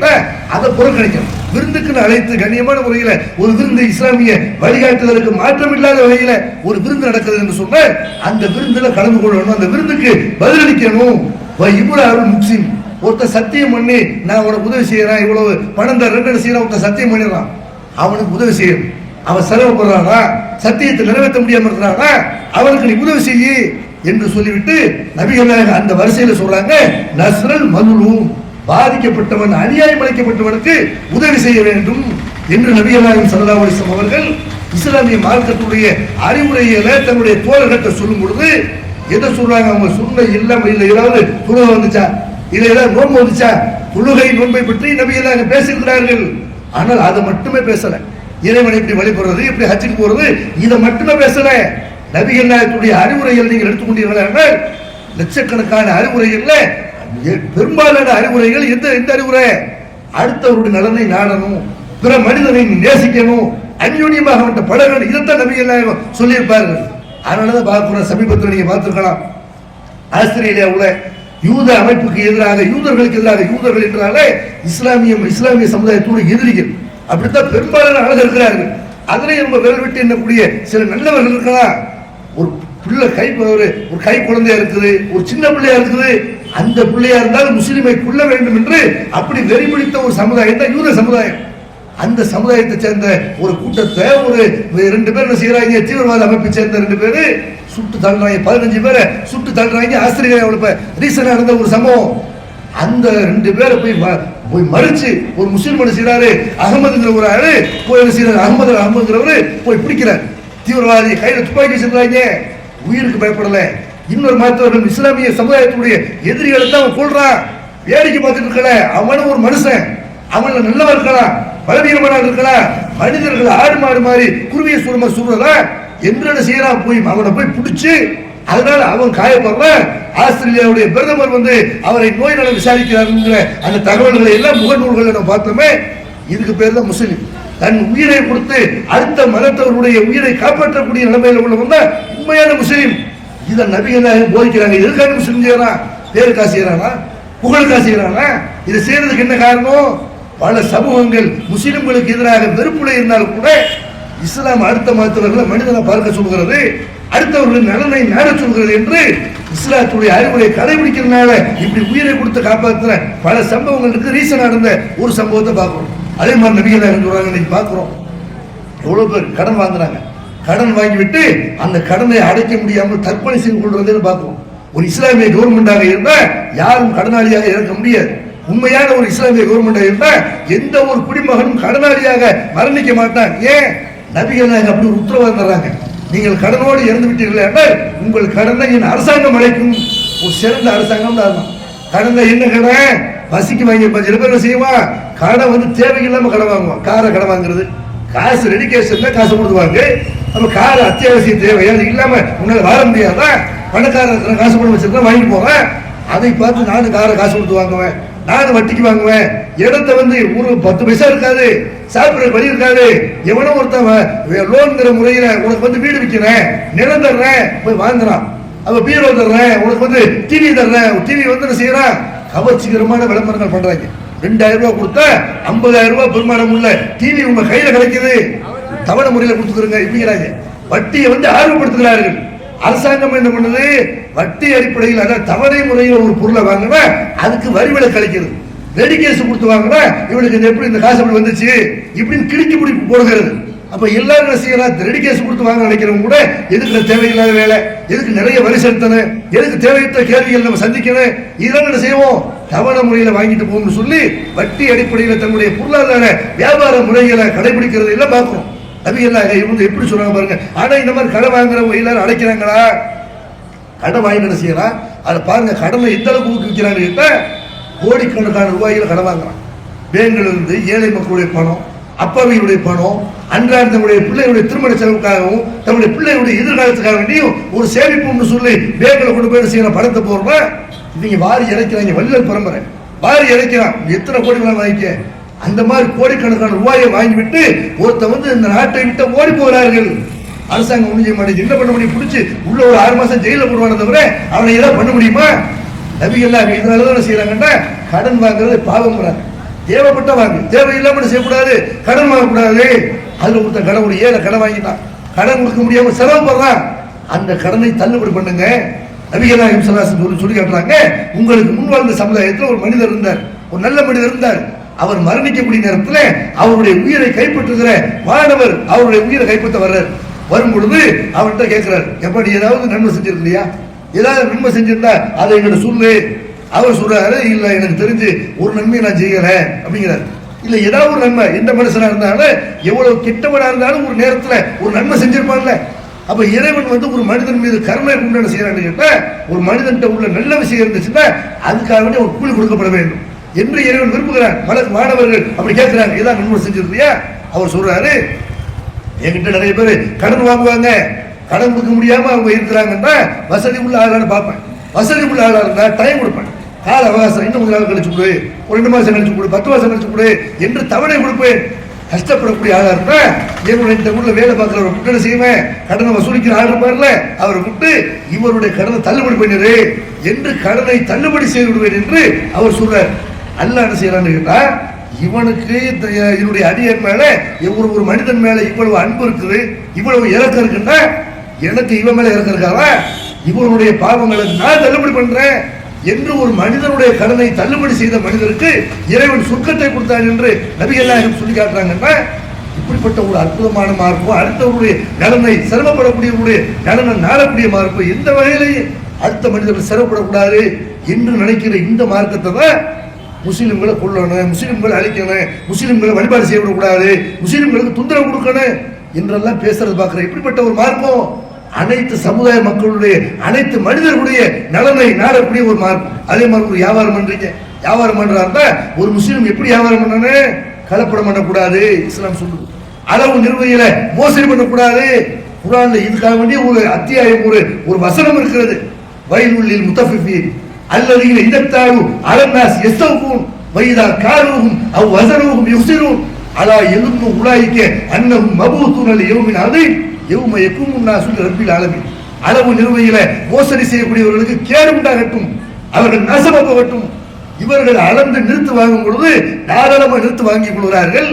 அதை புறக்கணிக்கணும். விருந்துக்கு அழைத்து கண்ணியமான முறையில ஒரு விருந்து இஸ்லாமிய வழிகாட்டுதலுக்கு மாற்றம் இல்லாத வகையில ஒரு விருந்து நடக்கிறது என்று சொன்ன அந்த விருந்துல கலந்து கொள்ளணும், அந்த விருந்துக்கு பதிலளிக்கணும். இவ்வளவு முஸ்லிம் ஒருத்த சத்தியம் பண்ணி நான் உனக்கு உதவி செய்யறேன், இவ்வளவு பணம் தர 2 செய்யறான், ஒருத்த சத்தியம் பண்ணிடுறான், அவனுக்கு உதவி செய்யணும். அவன் செலவு போடுறானா, சத்தியத்தை நிறைவேற்ற முடியாம இருக்கிறானா, அவனுக்கு நீ உதவி செய்ய என்று சொல்லிவிட்டு நபிகள் நாயகம் அந்த வரிசையில சொல்றாங்க, நஸ்ரல் மதுலூம், பாதிக்கப்பட்டவன் அநியாயம் அளிக்கப்பட்டவனுக்கு உதவி செய்ய வேண்டும் என்று நபிகள் நாயகம் ஸல்லல்லாஹு அலைஹி வஸல்லம் அவர்கள் இஸ்லாமிய மார்க்கத்துடைய அறிவுரையில தன்னுடைய தோழர்களுக்கு சொல்லும் பொழுது எதை சொல்றாங்க? அவங்க சொன்ன இல்லாம இல்லை, ஏதாவது தொழுகை வந்துச்சா, இல்லை ஏதாவது நோன்பு வந்துச்சா, தொழுகை நோன்பை பற்றி நபிகள் நாயகம் பேசியிருக்கிறார்கள். ஆனால் அதை மட்டுமே பேசல. இறைவனை இப்படி வழிபடுறது, இப்படி ஹஜ்ஜுக்கு போறது, இதை மட்டுமே பேசல. நபிகள் நாயகத்துடைய அறிவுரைகள் நீங்கள் எடுத்துக்கொண்டீர்கள், லட்சக்கணக்கான அறிவுரைகள்ல பெரும்பாலான அறிவுரைகள் எந்த அறிவுரை? அடுத்தவருடைய நலனை நாடணும், பிற மனிதனை நேசிக்கணும், அந்யோன்யமாக அவன் பழகணும், இதைத்தான் நபிகள் நாயகம் சொல்லியிருப்பார்கள். அதனாலதான் பார்க்கிறோம், சமீபத்தில் நீங்க பார்த்திருக்கலாம், ஆஸ்திரேலியாவுல யூத அமைப்புக்கு எதிராக, யூதர்களுக்கு எதிராக, யூதர்கள் என்றாலே இஸ்லாமிய சமுதாயத்தோடு எதிரிகள், அப்படித்தான் பெரும்பாலான ஆளுகள் இருக்கிறார்கள். அதிலே நம்ம விரல் விட்டு எண்ணக்கூடிய சில நல்லவர்கள் இருக்கலாம். ஒரு பிள்ளை ஒரு கை குழந்தையா இருக்குது, ஒரு சின்ன பிள்ளையா இருக்குது, அந்த பிள்ளையா இருந்தாலும் முஸ்லிமை கொள்ள வேண்டும் என்று அப்படி வெறி பிடித்த ஒரு சமுதாயம் தான் யூத சமுதாயம். அந்த சமுதாயத்தை சேர்ந்த ஒரு கூட்டத்தை ஒரு 2 பேர் செய்யறாங்க, தீவிரவாத அமைப்பை சேர்ந்த 2 பேர் சுட்டு தள்ளுறாங்க, 15 பேரை சுட்டு தள்ளுறாங்க. ஆஸ்திரேலியாவில் ரீசனா நடந்த ஒரு சம்பவம். அந்த 2 பேரை போய் மறிச்சு ஒரு முஸ்லிம் செய்யறாரு, அகமதுங்கிற ஒரு ஆளு போய் செய்யறாரு, அகமதுங்கிறவரு போய் பிடிக்கிறார். தீவிரவாதி கையில துப்பாக்கி வச்சிருக்காங்க, உயிருக்கு பயப்படல. இன்னொரு மாத்தவர்கள் இஸ்லாமிய சமுதாயத்துடைய எதிரிகளை தான் அவன் கொள்றான். வேடிக்கை பார்த்துட்டு இருக்கல, அவனும் ஒரு மனுஷன், அவன்ல நல்லவன் இருக்கலாம், பலவீனமான இருக்கலாம், மனிதர்கள் ஆடு மாடு மாதிரி குருவிய சுரமா சுடுறதா என்று செய்யறான். போய் அவனை போய் பிடிச்சு, அதனால அவன் காயப்படுறான். ஆஸ்திரேலியாவுடைய பிரதமர் அவரை நோய் நலம் விசாரிக்கிறார். அந்த தகவல்களை எல்லாம் முகநூல்களை நம்ம பார்த்தோமே. இதுக்கு பேர் தான் முஸ்லிம். தன் உயிரை கொடுத்து அடுத்த மதத்தவருடைய உயிரை காப்பாற்றக்கூடிய நிலைமையில உள்ளவன் தான் உண்மையான முஸ்லிம். இதை நபிகள் நாயகம் போதிக்கிறாங்க. எதுக்காக முஸ்லிம் செய்யறான்? பேருக்கா செய்யறானா, புகழுக்கா செய்யறானா? இதை செய்யறதுக்கு என்ன காரணம்? பல சமூகங்கள் முஸ்லிம்களுக்கு எதிராக வெறுப்புல இருந்தாலும் கூட இஸ்லாம் அடுத்த மதத்தவர்களை மனிதனை பார்க்க சொல்கிறது, அடுத்தவர்களின் நலனை நாட சொல்கிறது என்று இஸ்லாத்துடைய அறிவுரை கடைபிடிக்கிறதுனால இப்படி உயிரை கொடுத்து காப்பாற்றுற பல சம்பவங்களுக்கு ரீசன் நடந்த ஒரு சம்பவத்தை பார்க்கிறோம். அதே மாதிரி நபிகள் நாயகம் சொல்றாங்க, இன்னைக்கு பார்க்கிறோம், எவ்வளவு பேர் கடன் வாங்குறாங்க, கடன் வாங்கிவிட்டு அந்த கடனை அடைக்க முடியாமல் தற்கொலை செய்து கொள்றதுன்னு பார்க்கிறோம். ஒரு இஸ்லாமிய கவர்மெண்டாக இருந்தா யாரும் கடனாளியாக இருக்க முடியாது. உண்மையான ஒரு இஸ்லாமிய கவர்மெண்டாக இருந்தா எந்த ஒரு குடிமகனும் கடனாளியாக மரணிக்க மாட்டான். ஏன்? நபிகள் நாயகம் அப்படி ஒரு உத்தரவாதம் தர்றாங்க, நீங்கள் கடனோடு இறந்து விட்டீர்கள் என்றால் உங்கள் கடனை என் அரசாங்கம் அழைக்கும். ஒரு சிறந்த அரசாங்கம் தான். கடனை என்ன கடன்? வசிக்கு வாங்கி சில பேர் செய்வான், கடன் தேவையில்லாம கடன் வாங்குவான். காரை கடன் வாங்குறது, காசு ரெடி கேஸ் காசு கொடுத்துவாங்க. அப்ப கார் அத்தியாவசிய தேவை, அது இல்லாம உன்னால வாழ முடியாதா? பணக்காரர் காசு பண்ண வச்சிருந்தா வாங்கிட்டு போவேன், அதை பார்த்து நானும் காரை காசு கொடுத்து வாங்குவேன், நானும் வட்டிக்கு வாங்குவேன். இடத்த ஒரு 10 பைசா இருக்காது, சாப்பிடுற வழி இருக்காது. எவனோ ஒருத்தன் லோன்ங்கிற முறையில உனக்கு வீடு விற்கிறேன், நிலம் தர்றேன், போய் வாங்குறான். அப்ப பீரோ தர்றேன், உனக்கு டிவி தர்றேன், டிவி என்ன செய்யறான்? கவர்ச்சிகரமான விளம்பரங்கள் பண்றாங்க. 2000 ரூபாய் கொடுத்தா 50,000 ரூபாய் பெருமானம் உள்ள டிவி உங்க கையில கிடைக்குது, தவணை முறையில கொடுத்துருங்க இப்படிங்கிறாங்க. வட்டியை ஆர்வப்படுத்துகிறார்கள். அரசாங்கம் என்ன பண்ணுது? வட்டி அடிப்படையில், அதாவது தவணை முறையில் ஒரு பொருளை வாங்கினா அதுக்கு வரி விலக்கு அளிக்கிறது. ரெடி கேஸ் கொடுத்து வாங்கினா இவனுக்கு எப்படி இந்த காசு அப்படி வந்துச்சு இப்படின்னு கிழிக்கி பிடிப்பு போடுகிறது. அப்ப எல்லாரும் என்ன செய்யலாம்? ரெடி கேஸ் கொடுத்து வாங்க நினைக்கிறவங்க கூட எதுக்கு தேவையில்லாத வேலை, எதுக்கு நிறைய வரி செலுத்தணும், எதுக்கு தேவையற்ற கேள்விகள் நம்ம சந்திக்கணும், இதெல்லாம் என்ன செய்வோம்? தவணை முறையில வாங்கிட்டு போகணும்னு சொல்லி வட்டி அடிப்படையில் தன்னுடைய பொருளாதார வியாபார முறைகளை கடைபிடிக்கிறது எல்லாம் பார்க்கிறோம். இவங்க எப்படி சொல்றாங்க பாருங்க. ஆனா இந்த மாதிரி கடன் வாங்குறவங்க எல்லாரும் அடைக்கிறாங்களா? கடன் வாங்கி என்ன செய்யலாம்? அதை பாருங்க, கடனை எந்த அளவுக்கு ஊக்குவிக்கிறாங்க. கோடிக்கணக்கான ரூபாய்களை கடன் வாங்குறான். பேங்கில் இருந்து ஏழை மக்களுடைய பணம், அப்பாவிகளுடைய பணம், அன்றாட தன்னுடைய பிள்ளைகளுடைய திருமண செலவுக்காகவும் தன்னுடைய பிள்ளைகளுடைய எதிர்காலத்துக்காக வேண்டியும் ஒரு சேமிப்புன்னு சொல்லி பேங்கில் கொண்டு போய் செய்யற பணத்தை போடுறா. இவங்க வாரி இறைக்கிறாங்க. வள்ளல் பரம்பரை வாரி இறைக்கிறான். எத்தனை கோடி வேணாலும் வாங்கிக்க. அந்த மாதிரி கோடிக்கணக்கான ரூபாயை வாங்கிவிட்டு ஒருத்த இந்த நாட்டை விட்டு ஓடி போகிறார்கள். அரசாங்கம் ஒண்ணு செய்ய மாட்டேங்குது. என்ன பண்ண முடியும்? பிடிச்சி உள்ள ஒரு 6 மாசம் ஜெயில போடுவான தவிர அவனை ஏதாவது பண்ண முடியுமா? நபிகள்லாம் இதனாலதான் செய்யறாங்கன்னா கடன் வாங்குறது பாவம்ங்கிறாங்க. தேவைப்பட்ட வாங்க, தேவையில்லாம செய்யக்கூடாது. கடன் வாங்கக்கூடாது. அதுல ஒருத்த கடன் ஏழை கடன் வாங்கிட்டான், கடன் கொடுக்க முடியாம செலவு பண்றான். அந்த கடனை தள்ளுபடி பண்ணுங்க. நபிகள்லாம் சொல்லி காட்டுறாங்க. உங்களுக்கு முன் வாழ்ந்த சமுதாயத்தில் ஒரு மனிதர் இருந்தார், ஒரு நல்ல மனிதர் இருந்தார். அவர் மரணிக்கக்கூடிய நேரத்தில் அவருடைய உயிரை கைப்பற்றுகிற மாணவர் அவருடைய உயிரை கைப்பற்ற வர்றார். வரும் பொழுது அவர்கிட்ட கேட்கிறார், எப்படி ஏதாவது நன்மை செஞ்சிருக்கலையா, ஏதாவது நன்மை செஞ்சிருந்தா அதை எங்கிட்ட சொல்லு. அவர் சொல்றாரு, இல்ல எனக்கு தெரிஞ்சு ஒரு நன்மை நான் செய்யல அப்படிங்கிறார். இல்ல ஏதாவது ஒரு நன்மை, எந்த மனுஷனா இருந்தாலும் எவ்வளவு கெட்டவனா இருந்தாலும் ஒரு நேரத்துல ஒரு நன்மை செஞ்சிருப்பான்ல. அப்ப இறைவன் ஒரு மனிதன் மீது கருணை கொண்டு செய்யறான்னு கேட்டா, ஒரு மனிதன்கிட்ட உள்ள நல்ல விஷயம் இருந்துச்சுன்னா அதுக்காக வேண்டிய ஒரு கூலி கொடுக்கப்பட வேண்டும் என்று இறைவன் விரும்புகிறான். மாணவர்கள் அப்படி கேட்கிறாங்க, ஏதாவது நன்மை செஞ்சிருக்கியா? அவர் சொல்றாரு, என்கிட்ட நிறைய பேர் கடன் வாங்குவாங்க, கடன் கொடுக்க முடியாம அவங்க இருக்கிறாங்கன்னா வசதி உள்ள ஆளான்னு பார்ப்பேன். வசதி உள்ள ஆளா இருந்தா டைம் கொடுப்பேன், கால அவகாசம், இன்னும் 3 நாள் கழிச்சு கொடு, ஒரு 2 மாசம் கழிச்சு கொடு, 10 மாசம் கழிச்சு கொடு என்று தவணை கொடுப்பேன். கஷ்டப்படக்கூடிய ஆளா இருந்தா இந்த ஊர்ல வேலை பார்க்கிறவரை கூட்ட செய்வேன், கடனை வசூலிக்கிற ஆள் இருப்பார்ல அவரை கூப்பிட்டு இவருடைய கடனை தள்ளுபடி பண்ணிடு என்று கடனை தள்ளுபடி செய்து விடுவேன் என்று அவர் சொல்றார். அல்லாஹ் என்ன செய்யறான்னு கேட்டா, இவனுக்கு என்னுடைய அடியன் மேல ஒரு மனிதன் மேல இவ்வளவு அன்பு இருக்குது, இவ்வளவு இறக்கம் இருக்குன்னா எனக்கு இவன் மேல இறக்கம் இருக்காவா? இவனுடைய பாவங்களை நான் தள்ளுபடி பண்றேன் என்று ஒரு மனிதனுடைய கடனை தள்ளுபடி செய்த மனிதருக்கு இறைவன் சொர்க்கத்தை கொடுத்தான் என்று நபிகள் நாயகம் சொல்லி காட்டுறாங்கன்னா, இப்படிப்பட்ட ஒரு அற்புதமான மார்பு, அடுத்தவருடைய நலனை சிரமப்படக்கூடியவருடைய நலனை நாடக்கூடிய மார்பு, எந்த வகையிலையும் அடுத்த மனிதர்கள் சிரமப்படக்கூடாது என்று நினைக்கிற இந்த மார்க்கத்தை தான் முஸ்லிம்களை கொல்லணும், முஸ்லிம்களை அழிக்கணும், முஸ்லிம்களை வழிபாடு செய்யக்கூடாது, முஸ்லிம்களுக்கு தொந்தரவு கொடுக்கணும் என்றெல்லாம் பேசுறது பார்க்கிறேன். இப்படிப்பட்ட ஒரு மார்க்கம் அனைத்து சமுதாய மக்களுடைய அனைத்து மனிதர்களுடைய நலனை நாடக்கூடிய ஒரு மார்க்கம். அதே மாதிரி ஒரு வியாபாரம் பண்றீங்க, வியாபாரம் பண்றாருந்தா ஒரு முஸ்லீம் எப்படி வியாபாரம் பண்ணணும்? கலப்படம் பண்ணக்கூடாது, இஸ்லாம் சொல்லுது. அளவு நிர்வகில மோசடி பண்ணக்கூடாது. குர்ஆன்ல இதுக்காக வேண்டிய ஒரு அத்தியாயம், ஒரு வசனம் இருக்கிறது. வயலுள்ளில் முத்தஃபிஃபீன் அல்லதீன இதத்தாலு அலன்னாஸ் யஸ்தஃபூன் வைதா காலுஹும் அவ் வஸனுஹும் யுஸிரூன் அலா யதுன்னு உலாயிக அன்னஹும் மபூதுன லியௌமின் அதீம் யௌம யகுமுன் நாஸு ரப்பில் ஆலமீன். அளவு நிர்வகில மோசடி செய்யக்கூடியவர்களுக்கு கேடு உண்டாகட்டும், அவர்கள் நாசமாகட்டும். இவர்கள் அளந்து நிறுத்து வாங்கும் பொழுது தாராளமாக நிறுத்து வாங்கிக் கொள்கிறார்கள்.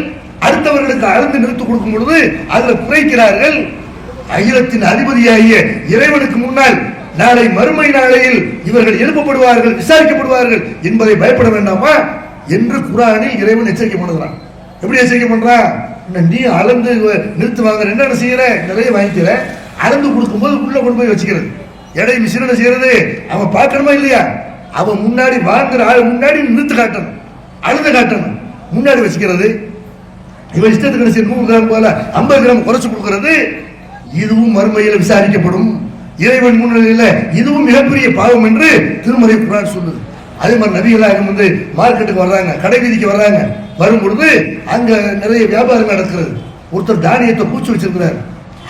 அடுத்தவர்களுக்கு அளந்து நிறுத்து கொடுக்கும் பொழுது அதில் குறைக்கிறார்கள். அகிலத்தின் அதிபதியாகிய இறைவனுக்கு முன்னால் நாளை மறுமை நாளையில் இவர்கள் எழுப்பப்படுவார்கள், விசாரிக்கப்படுவார்கள் என்பதை பயப்பட வேண்டாமா என்று குர்ஆனில் இறைவன் எச்சரிக்கை பண்ணுகிறான். எப்படி எச்சரிக்கை பண்றான்? நீ அளந்து நிறுத்து வாங்குற, என்ன செய்யற? நிறைய வாங்கிக்கிற, அளந்து கொடுக்கும்போது உள்ள கொண்டு போய் வச்சுக்கிறது. எடை மிஷின் செய்யறது அவன் பார்க்கணுமா இல்லையா? அவன் முன்னாடி வாங்குற ஆள் முன்னாடி நிறுத்து காட்டணும், அழுத காட்டணும், முன்னாடி வச்சுக்கிறது. இவன் இஷ்டத்துக்கு 100 கிராம் போல 50 கிராம் குறைச்சு கொடுக்கிறது. இதுவும் மறுமையில் விசாரிக்கப்படும் இறைவன் முன்னிலையில். இதுவும் மிகப்பெரிய பாவம் என்று திருமறை குர்ஆன் சொல்லுது. அதே மாதிரி நபிகள் நாயகம் மார்க்கெட்டுக்கு வர்றாங்க, கடை வீதிக்கு வர்றாங்க. வரும் பொழுது அங்க நிறைய வியாபாரம் நடக்கிறது. ஒருத்தர் தானியத்தை பூச்சி வச்சிருக்கிறார்.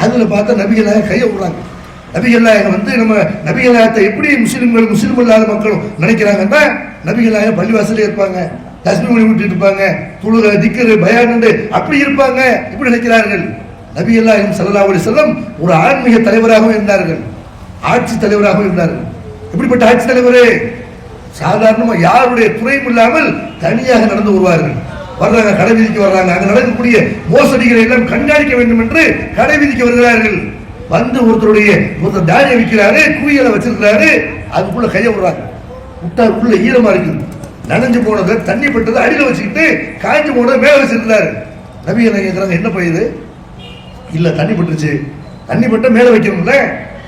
அதுல பார்த்தா நபிகள் நாயகம் கையை விடுறாங்க. நபிகள் நாயகம் நம்ம நபிகள் நாயகத்தை எப்படி முஸ்லிம் இல்லாத மக்களும் நினைக்கிறாங்கன்னா, நபிகள் நாயகம் பள்ளிவாசலே இருப்பாங்க, தஸ்பீஹ் விட்டுட்டு இருப்பாங்க, தொழுகை திக்ரு பயான் அப்படி இருப்பாங்க, இப்படி நினைக்கிறார்கள். நபிகள் நாயகம் ஸல்லல்லாஹு அலைஹி வஸல்லம் ஒரு ஆன்மீக தலைவராகவும் இருந்தார்கள், ஆட்சி தலைவராகவும் இருந்தார்கள். எப்படிப்பட்ட ஆட்சி தலைவரே? சாதாரணமா யாருடைய துணையும் இல்லாமல் தனியாக நடந்து வருவார்கள். வர்றாங்க, கடை வீதிக்கு வர்றாங்க. அங்க நடக்கக்கூடிய மோசடிகளை எல்லாம் கண்காணிக்க வேண்டும் என்று கடை வீதிக்கு வருகிறார்கள். வந்து ஒருத்தர் தானியம் விற்கிறாரு, குவியலை வச்சிருக்கிறாரு, அதுக்குள்ள கையை விடுறாங்க. விட்டா உள்ள ஈரமா இருக்குது, நனைஞ்சு போனதை தண்ணி பட்டதை அடியில் வச்சுக்கிட்டு காய்ஞ்சு போனதை மேல வச்சிருக்கிறாரு. நபிகள் கேட்கிறாங்க, என்ன பையுது? இல்ல தண்ணி பட்டுருச்சு. தண்ணி பட்ட மேல வைக்கணும்ல,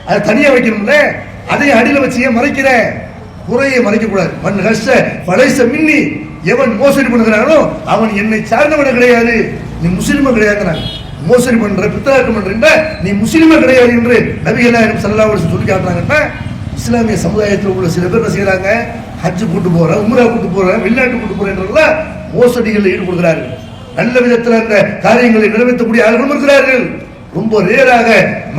அதை தனியா வைக்கணும்ல, அதையும் அடியில வச்சு ஏன் மறைக்கிற? குறையை மறைக்க கூடாது. மண் கஷ்ட பழைச மின்னி, எவன் மோசடி பண்ணுகிறானோ அவன் என்னை சார்ந்தவன கிடையாது, நீ முஸ்லிம கிடையாதுங்கிறாங்க. மோசடி பண்ற, பித்தலாட்டம் பண்ற, நீ முஸ்லிம கிடையாது என்று நபிகள் நாயகம் ஸல்லல்லாஹு அலைஹி வஸல்லம் சொல்லி காட்டுறாங்கன்னா, இஸ்லாமிய சமுதாயத்தில் உள்ள சில பேர் என்ன செய்யறாங்க? ஹஜ்ஜு கூட்டு போறேன், உம்ரா கூட்டு போறேன், வெளிநாட்டு கூட்டு போறேன் மோசடிகளில் ஈடுபடுகிறார்கள். நல்ல விதத்தில் அந்த காரியங்களை நிறைவேற்றக்கூடிய ஆளுகளும் இருக்கிறார்கள். ரொம்ப ரேராக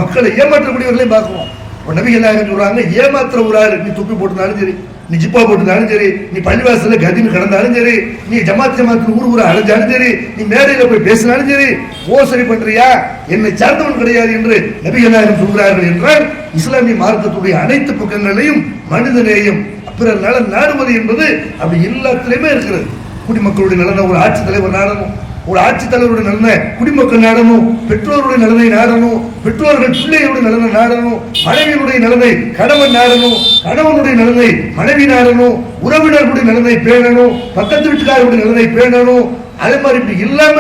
மக்களை ஏமாற்றக்கூடியவர்களையும் பார்க்கிறோம். நபிகள் நாயகம் சொல்றாங்க, ஏமாத்துற ஒரு ஆள், நீ தொப்பி போட்டிருந்தாலும் சரி, நீ ஜிப்பா போட்டிருந்தாலும் சரி, நீ பள்ளிவாசல கதின்னு கடந்தாலும் சரி, நீ ஜமாத்து ஊர் அழைஞ்சாலும் சரி, நீ மேடையில போய் பேசினாலும் சரி, மோசடி பண்றியா, என்னை சார்ந்தவன் கிடையாது என்று நபிகள் நாயகம் சொல்கிறார்கள் என்றால், இஸ்லாமிய மார்க்கத்துடைய அனைத்து பக்கங்களையும் மனிதநேயம், பிறர் நலன் நாடுவது என்பது அப்படி எல்லாத்திலுமே இருக்கிறது. குடிமக்களுடைய நலனை ஒரு ஆட்சித் தலைவர் நாடணும், ஒரு ஆட்சித் தலைவருடைய நலனை குடிமக்கள் நாடணும், பெற்றோருடைய நலனை நாடணும், பெற்றோர்கள் பிள்ளைகளுடைய நலனை நாடணும், மனைவியுடைய நலனை கணவன் நாடணும், கணவனுடைய நலனை மனைவி நாடணும், உறவினர்களுடைய நலனை பேணணும், பக்கத்து வீட்டுக்காரருடைய நலனை பேணணும். அதே மாதிரி இப்படி இல்லாம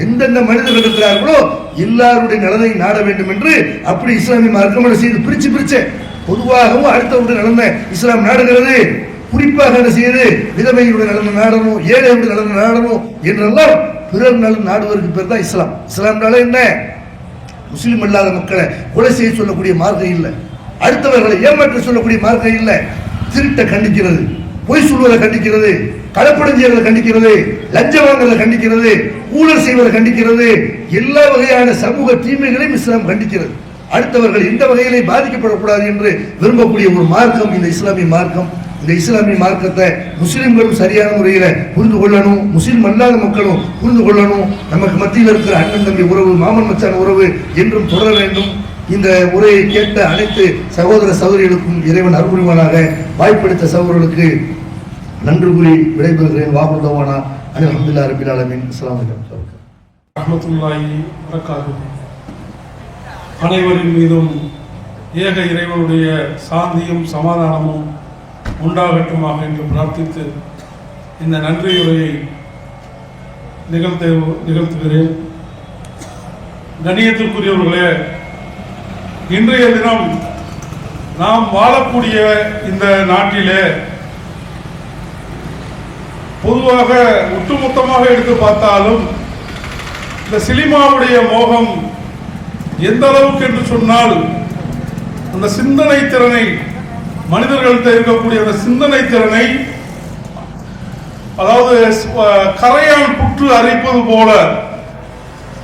எந்தெந்த மனிதர்கள் இருக்கிறார்களோ எல்லாருடைய நலனை நாட வேண்டும் என்று அப்படி இஸ்லாமிய மார்க்கம் செய்து பிரிச்சு பொதுவாகவும் அடுத்தவருடைய நலனை இஸ்லாம் நாடுகிறது. குறிப்பாக என்ன செய்யுது, விதவையுடைய நலனை நாடணும், ஏழையுடைய நலனை நாடணும் என்றெல்லாம் பிறர் நலன் நாடுவதற்கு பேர் தான் இஸ்லாம். இஸ்லாம்னால என்ன, முஸ்லீம் அல்லாத மக்களை கொலை செய்ய சொல்லக்கூடிய மார்க்கம் இல்லை, அடுத்தவர்களை ஏமாற்ற சொல்லக்கூடிய மார்க்கம் இல்லை. திருட்டை கண்டிக்கிறது, பொய் சொல்வதை கண்டிக்கிறது, கலப்படம் செய்வதை கண்டிக்கிறது, லஞ்சம் வாங்குவதை கண்டிக்கிறது, ஊழல் செய்வதை கண்டிக்கிறது, எல்லா வகையான சமூக தீமைகளையும் இஸ்லாம் கண்டிக்கிறது. அடுத்தவர்கள் எந்த வகையிலே பாதிக்கப்படக்கூடாது என்று விரும்பக்கூடிய ஒரு மார்க்கம் இந்த இஸ்லாமிய மார்க்கம். இந்த இஸ்லாமிய மார்க்கத்தை முஸ்லிம்களும் சரியான முறையில் புரிந்து கொள்ளணும், முஸ்லிம் அல்லாத மக்களும் புரிந்து கொள்ளணும். நமக்கு மத்தியில் இருக்கிற அண்ணன் தம்பி உறவு, மாமன் மச்சான் உறவு என்றும் தொடர வேண்டும். இந்த உரையை கேட்ட அனைத்து சகோதர சகோதரிகளுக்கும் இறைவன் அருள்புரிவானாக. வாய்ப்பளித்த சகோதரர்களுக்கு நன்றி கூறி விடைபெறுகிறேன். வாக்குதவானா அல்ஹம்துலில்லாஹி ரப்பில் ஆலமீன். அஸ்ஸலாமு அலைக்கும் ரஹ்மத்துல்லாஹி வபரகாத்துஹு. அனைவரின் மீதும் ஏக இறைவனுடைய சாந்தியும் சமாதானமும் உண்டாகட்டுமாக என்று பிரார்த்தித்து இந்த நன்றியுரையை நிகழ்த்துகிறேன். கண்ணியத்திற்குரியவர்களே, இன்றைய தினம் நாம் வாழக்கூடிய இந்த நாட்டிலே பொதுவாக ஒட்டுமொத்தமாக எடுத்து பார்த்தாலும் இந்த சினிமாவுடைய மோகம் எந்த அளவுக்கு என்று சொன்னால், அந்த சிந்தனை திறனை, மனிதர்கள்ட்ட இருக்கக்கூடிய அந்த சிந்தனை திறனை, அதாவது கரையான் புற்று அரிப்பது போல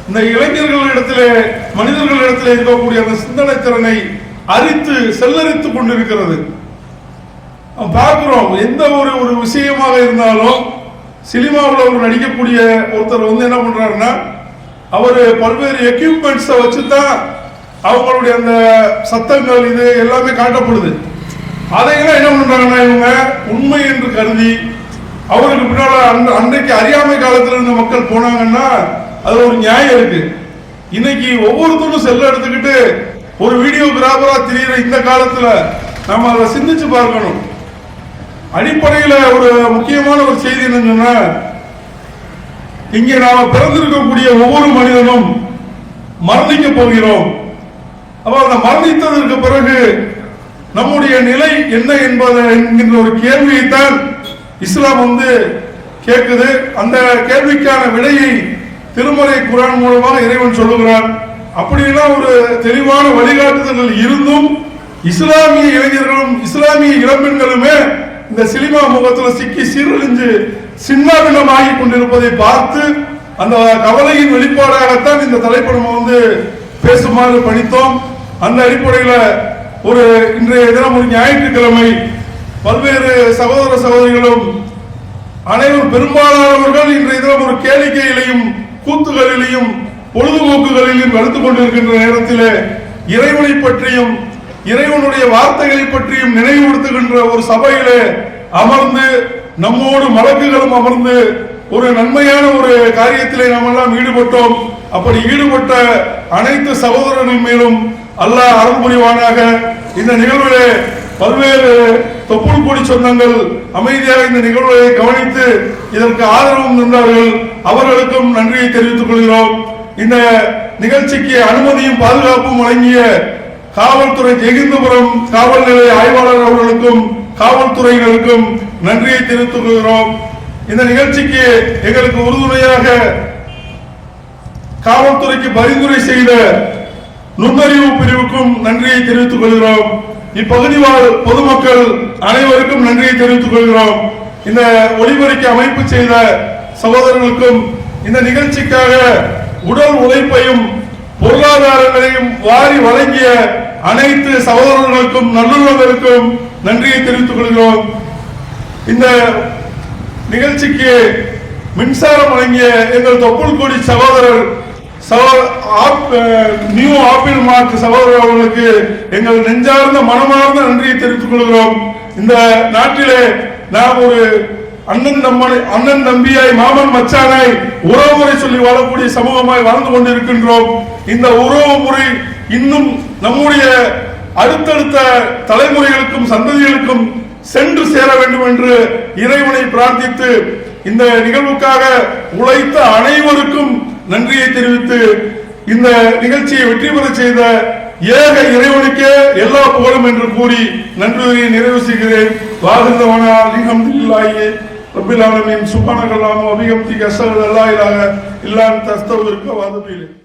இந்த இளைஞர்களிடத்திலே, மனிதர்களிடத்திலே இருக்கக்கூடிய அந்த சிந்தனை திறனை அரித்து செல்லரித்து கொண்டிருக்கிறது. பார்க்கிறோம். எந்த ஒரு விஷயமாக இருந்தாலும் சினிமாவில் அவர் நடிக்கக்கூடிய ஒருத்தர் என்ன பண்றாருன்னா, அவர் பல்வேறு எக்யூப்மெண்ட்ஸை வச்சுதான் அவங்களுடைய அந்த சத்தங்கள் இது எல்லாமே காட்டப்படுது. அதையெல்லாம் என்ன பண்றாங்கன்னா, இவங்க உண்மை என்று கருதி அவருக்கு பின்னால அன்றைக்கு அறியாமை காலத்தில் இருந்த மக்கள் போனாங்கன்னா அது ஒரு நியாயம் இருக்கு. இன்னைக்கு ஒவ்வொருத்தரும் செல்ல எடுத்துக்கிட்டு ஒரு வீடியோகிராஃபரா தெரியுற இந்த காலத்துல நம்ம அதை சிந்திச்சு பார்க்கணும். அடிப்படையில ஒரு முக்கியமான ஒரு செய்தி என்னன்னு சொன்னா, இங்கே நாம பிறந்திருக்கக்கூடிய ஒவ்வொரு மனிதனும் மரணிக்க போகிறோம். அப்ப அந்த மரணித்ததற்கு பிறகு நம்முடைய நிலை என்ன என்பதை என்கின்ற ஒரு கேள்வியைத்தான் இஸ்லாம் கேட்குது. அந்த கேள்விக்கான விடையை திருமறை குர்ஆன் மூலமாக இறைவன் சொல்லுகிறான். அப்படியெல்லாம் ஒரு தெளிவான வழிகாட்டுதல்கள் இருந்தும் இஸ்லாமிய இளைஞர்களும் இஸ்லாமிய இளம்பெண்களுமே இந்த சினிமா முகத்துல சிக்கி சீரழிஞ்சு சின்னாபின்னமாகி கொண்டிருப்பதை பார்த்து அந்த கவலையின் வெளிப்பாடாகத்தான் இந்த தலைப்பை நம்ம பேசுமாறு பணித்தோம். அந்த அடிப்படையில் ஒரு இன்றைய தினம் ஒரு ஞாயிற்றுக்கிழமை பல்வேறு சகோதர சகோதரிகளும் அனைவரும் பெரும்பாலானவர்கள் இன்றைய தினம் ஒரு கேளிக்கையிலையும் கூத்துகளிலையும் பொழுதுபோக்குகளிலும் கலந்து கொண்டிருக்கின்ற நேரத்திலே இறைவனை பற்றியும் இறைவனுடைய வார்த்தைகளை பற்றியும் நினைவுபடுத்துகின்ற ஒரு சபையிலே அமர்ந்து நம்மோடு மலக்குகளும் அமர்ந்து ஒரு நன்மையான ஒரு காரியத்திலே நாம் எல்லாம் ஈடுபட்டோம். அப்படி ஈடுபட்ட அனைத்து சகோதரர்கள் மேலும் அல்லாஹ் அருள் புரிவானாக. இந்த நிகழ்விலே பல்வேறு தொப்புள் கொடி சொந்தங்கள் அமைதியாக இந்த நிகழ்வை கவனித்து இதற்கு ஆதரவும் தந்தார்கள். அவர்களுக்கும் நன்றியை தெரிவித்துக் கொள்கிறோம். இந்த நிகழ்ச்சிக்கு அனுமதியும் பாதுகாப்பும் வழங்கிய காவல்துறை ஜெகிந்தபுரம் காவல் நிலைய ஆய்வாளர் அவர்களுக்கும் காவல்துறையினருக்கும் நன்றியை தெரிவித்துக் கொள்கிறோம். இந்த நிகழ்ச்சிக்கு எங்களுக்கு உறுதுணையாக காவல்துறைக்கு பரிந்துரை செய்த நுண்ணறிவு பிரிவுக்கும் நன்றியை தெரிவித்துக் கொள்கிறோம். இப்பகுதி வாழ் பொதுமக்கள் அனைவருக்கும் நன்றியை தெரிவித்துக் கொள்கிறோம். இந்த ஒளிபரப்பு அமைப்பு செய்த சகோதரர்களுக்கும் இந்த நிகழ்ச்சிக்காக உடல் உழைப்பையும் பொருளாதாரங்களையும் வாரி வழங்கிய அனைத்து சகோதரர்களுக்கும் நல்லுறவுகளுக்கும் நன்றியை தெரிவித்துக் கொள்கிறோம். இந்த நிகழ்ச்சிக்கு மின்சாரம் வழங்கிய எங்கள் தொப்புள்கொடி சகோதரர் நியூ ஆப்பிள் மார்க் சகோதரர் அவர்களுக்கு எங்கள் நெஞ்சார்ந்த மனமார்ந்த நன்றியை தெரிவித்துக் கொள்கிறோம். இந்த நாட்டிலே நாம் ஒரு அண்ணன் தம்பியாய் மாமன் மச்சானாய் உறவுமுறை சொல்லி வாழக்கூடிய சமூகமாய் வாழ்ந்து கொண்டிருக்கின்றோம். இந்த உறவு முறை இன்னும் நம்முடைய அடுத்தடுத்த தலைமுறைகளுக்கும் சந்ததிகளுக்கும் சென்று சேர வேண்டும் என்று இறைவனை பிரார்த்தித்து இந்த நிகழ்வுக்காக உழைத்த அனைவருக்கும் நன்றியை தெரிவித்து இந்த நிகழ்ச்சியை வெற்றி பெற செய்த ஏக இறைவனுக்கே எல்லா புகழும் என்று கூறி நன்றியை நிறைவு செய்கிறேன். வாஹிதவனா அல்ஹம்துலில்லாஹி ரப்பில் ஆலமீன் சுப்ஹானக அல்லாஹும்ம வ பிஹம்திக அஷ்ஹது அல்லா இலாஹா இல்லா அன்த அஸ்தக்ஃபிருக வ அத்தூபு இலைக்.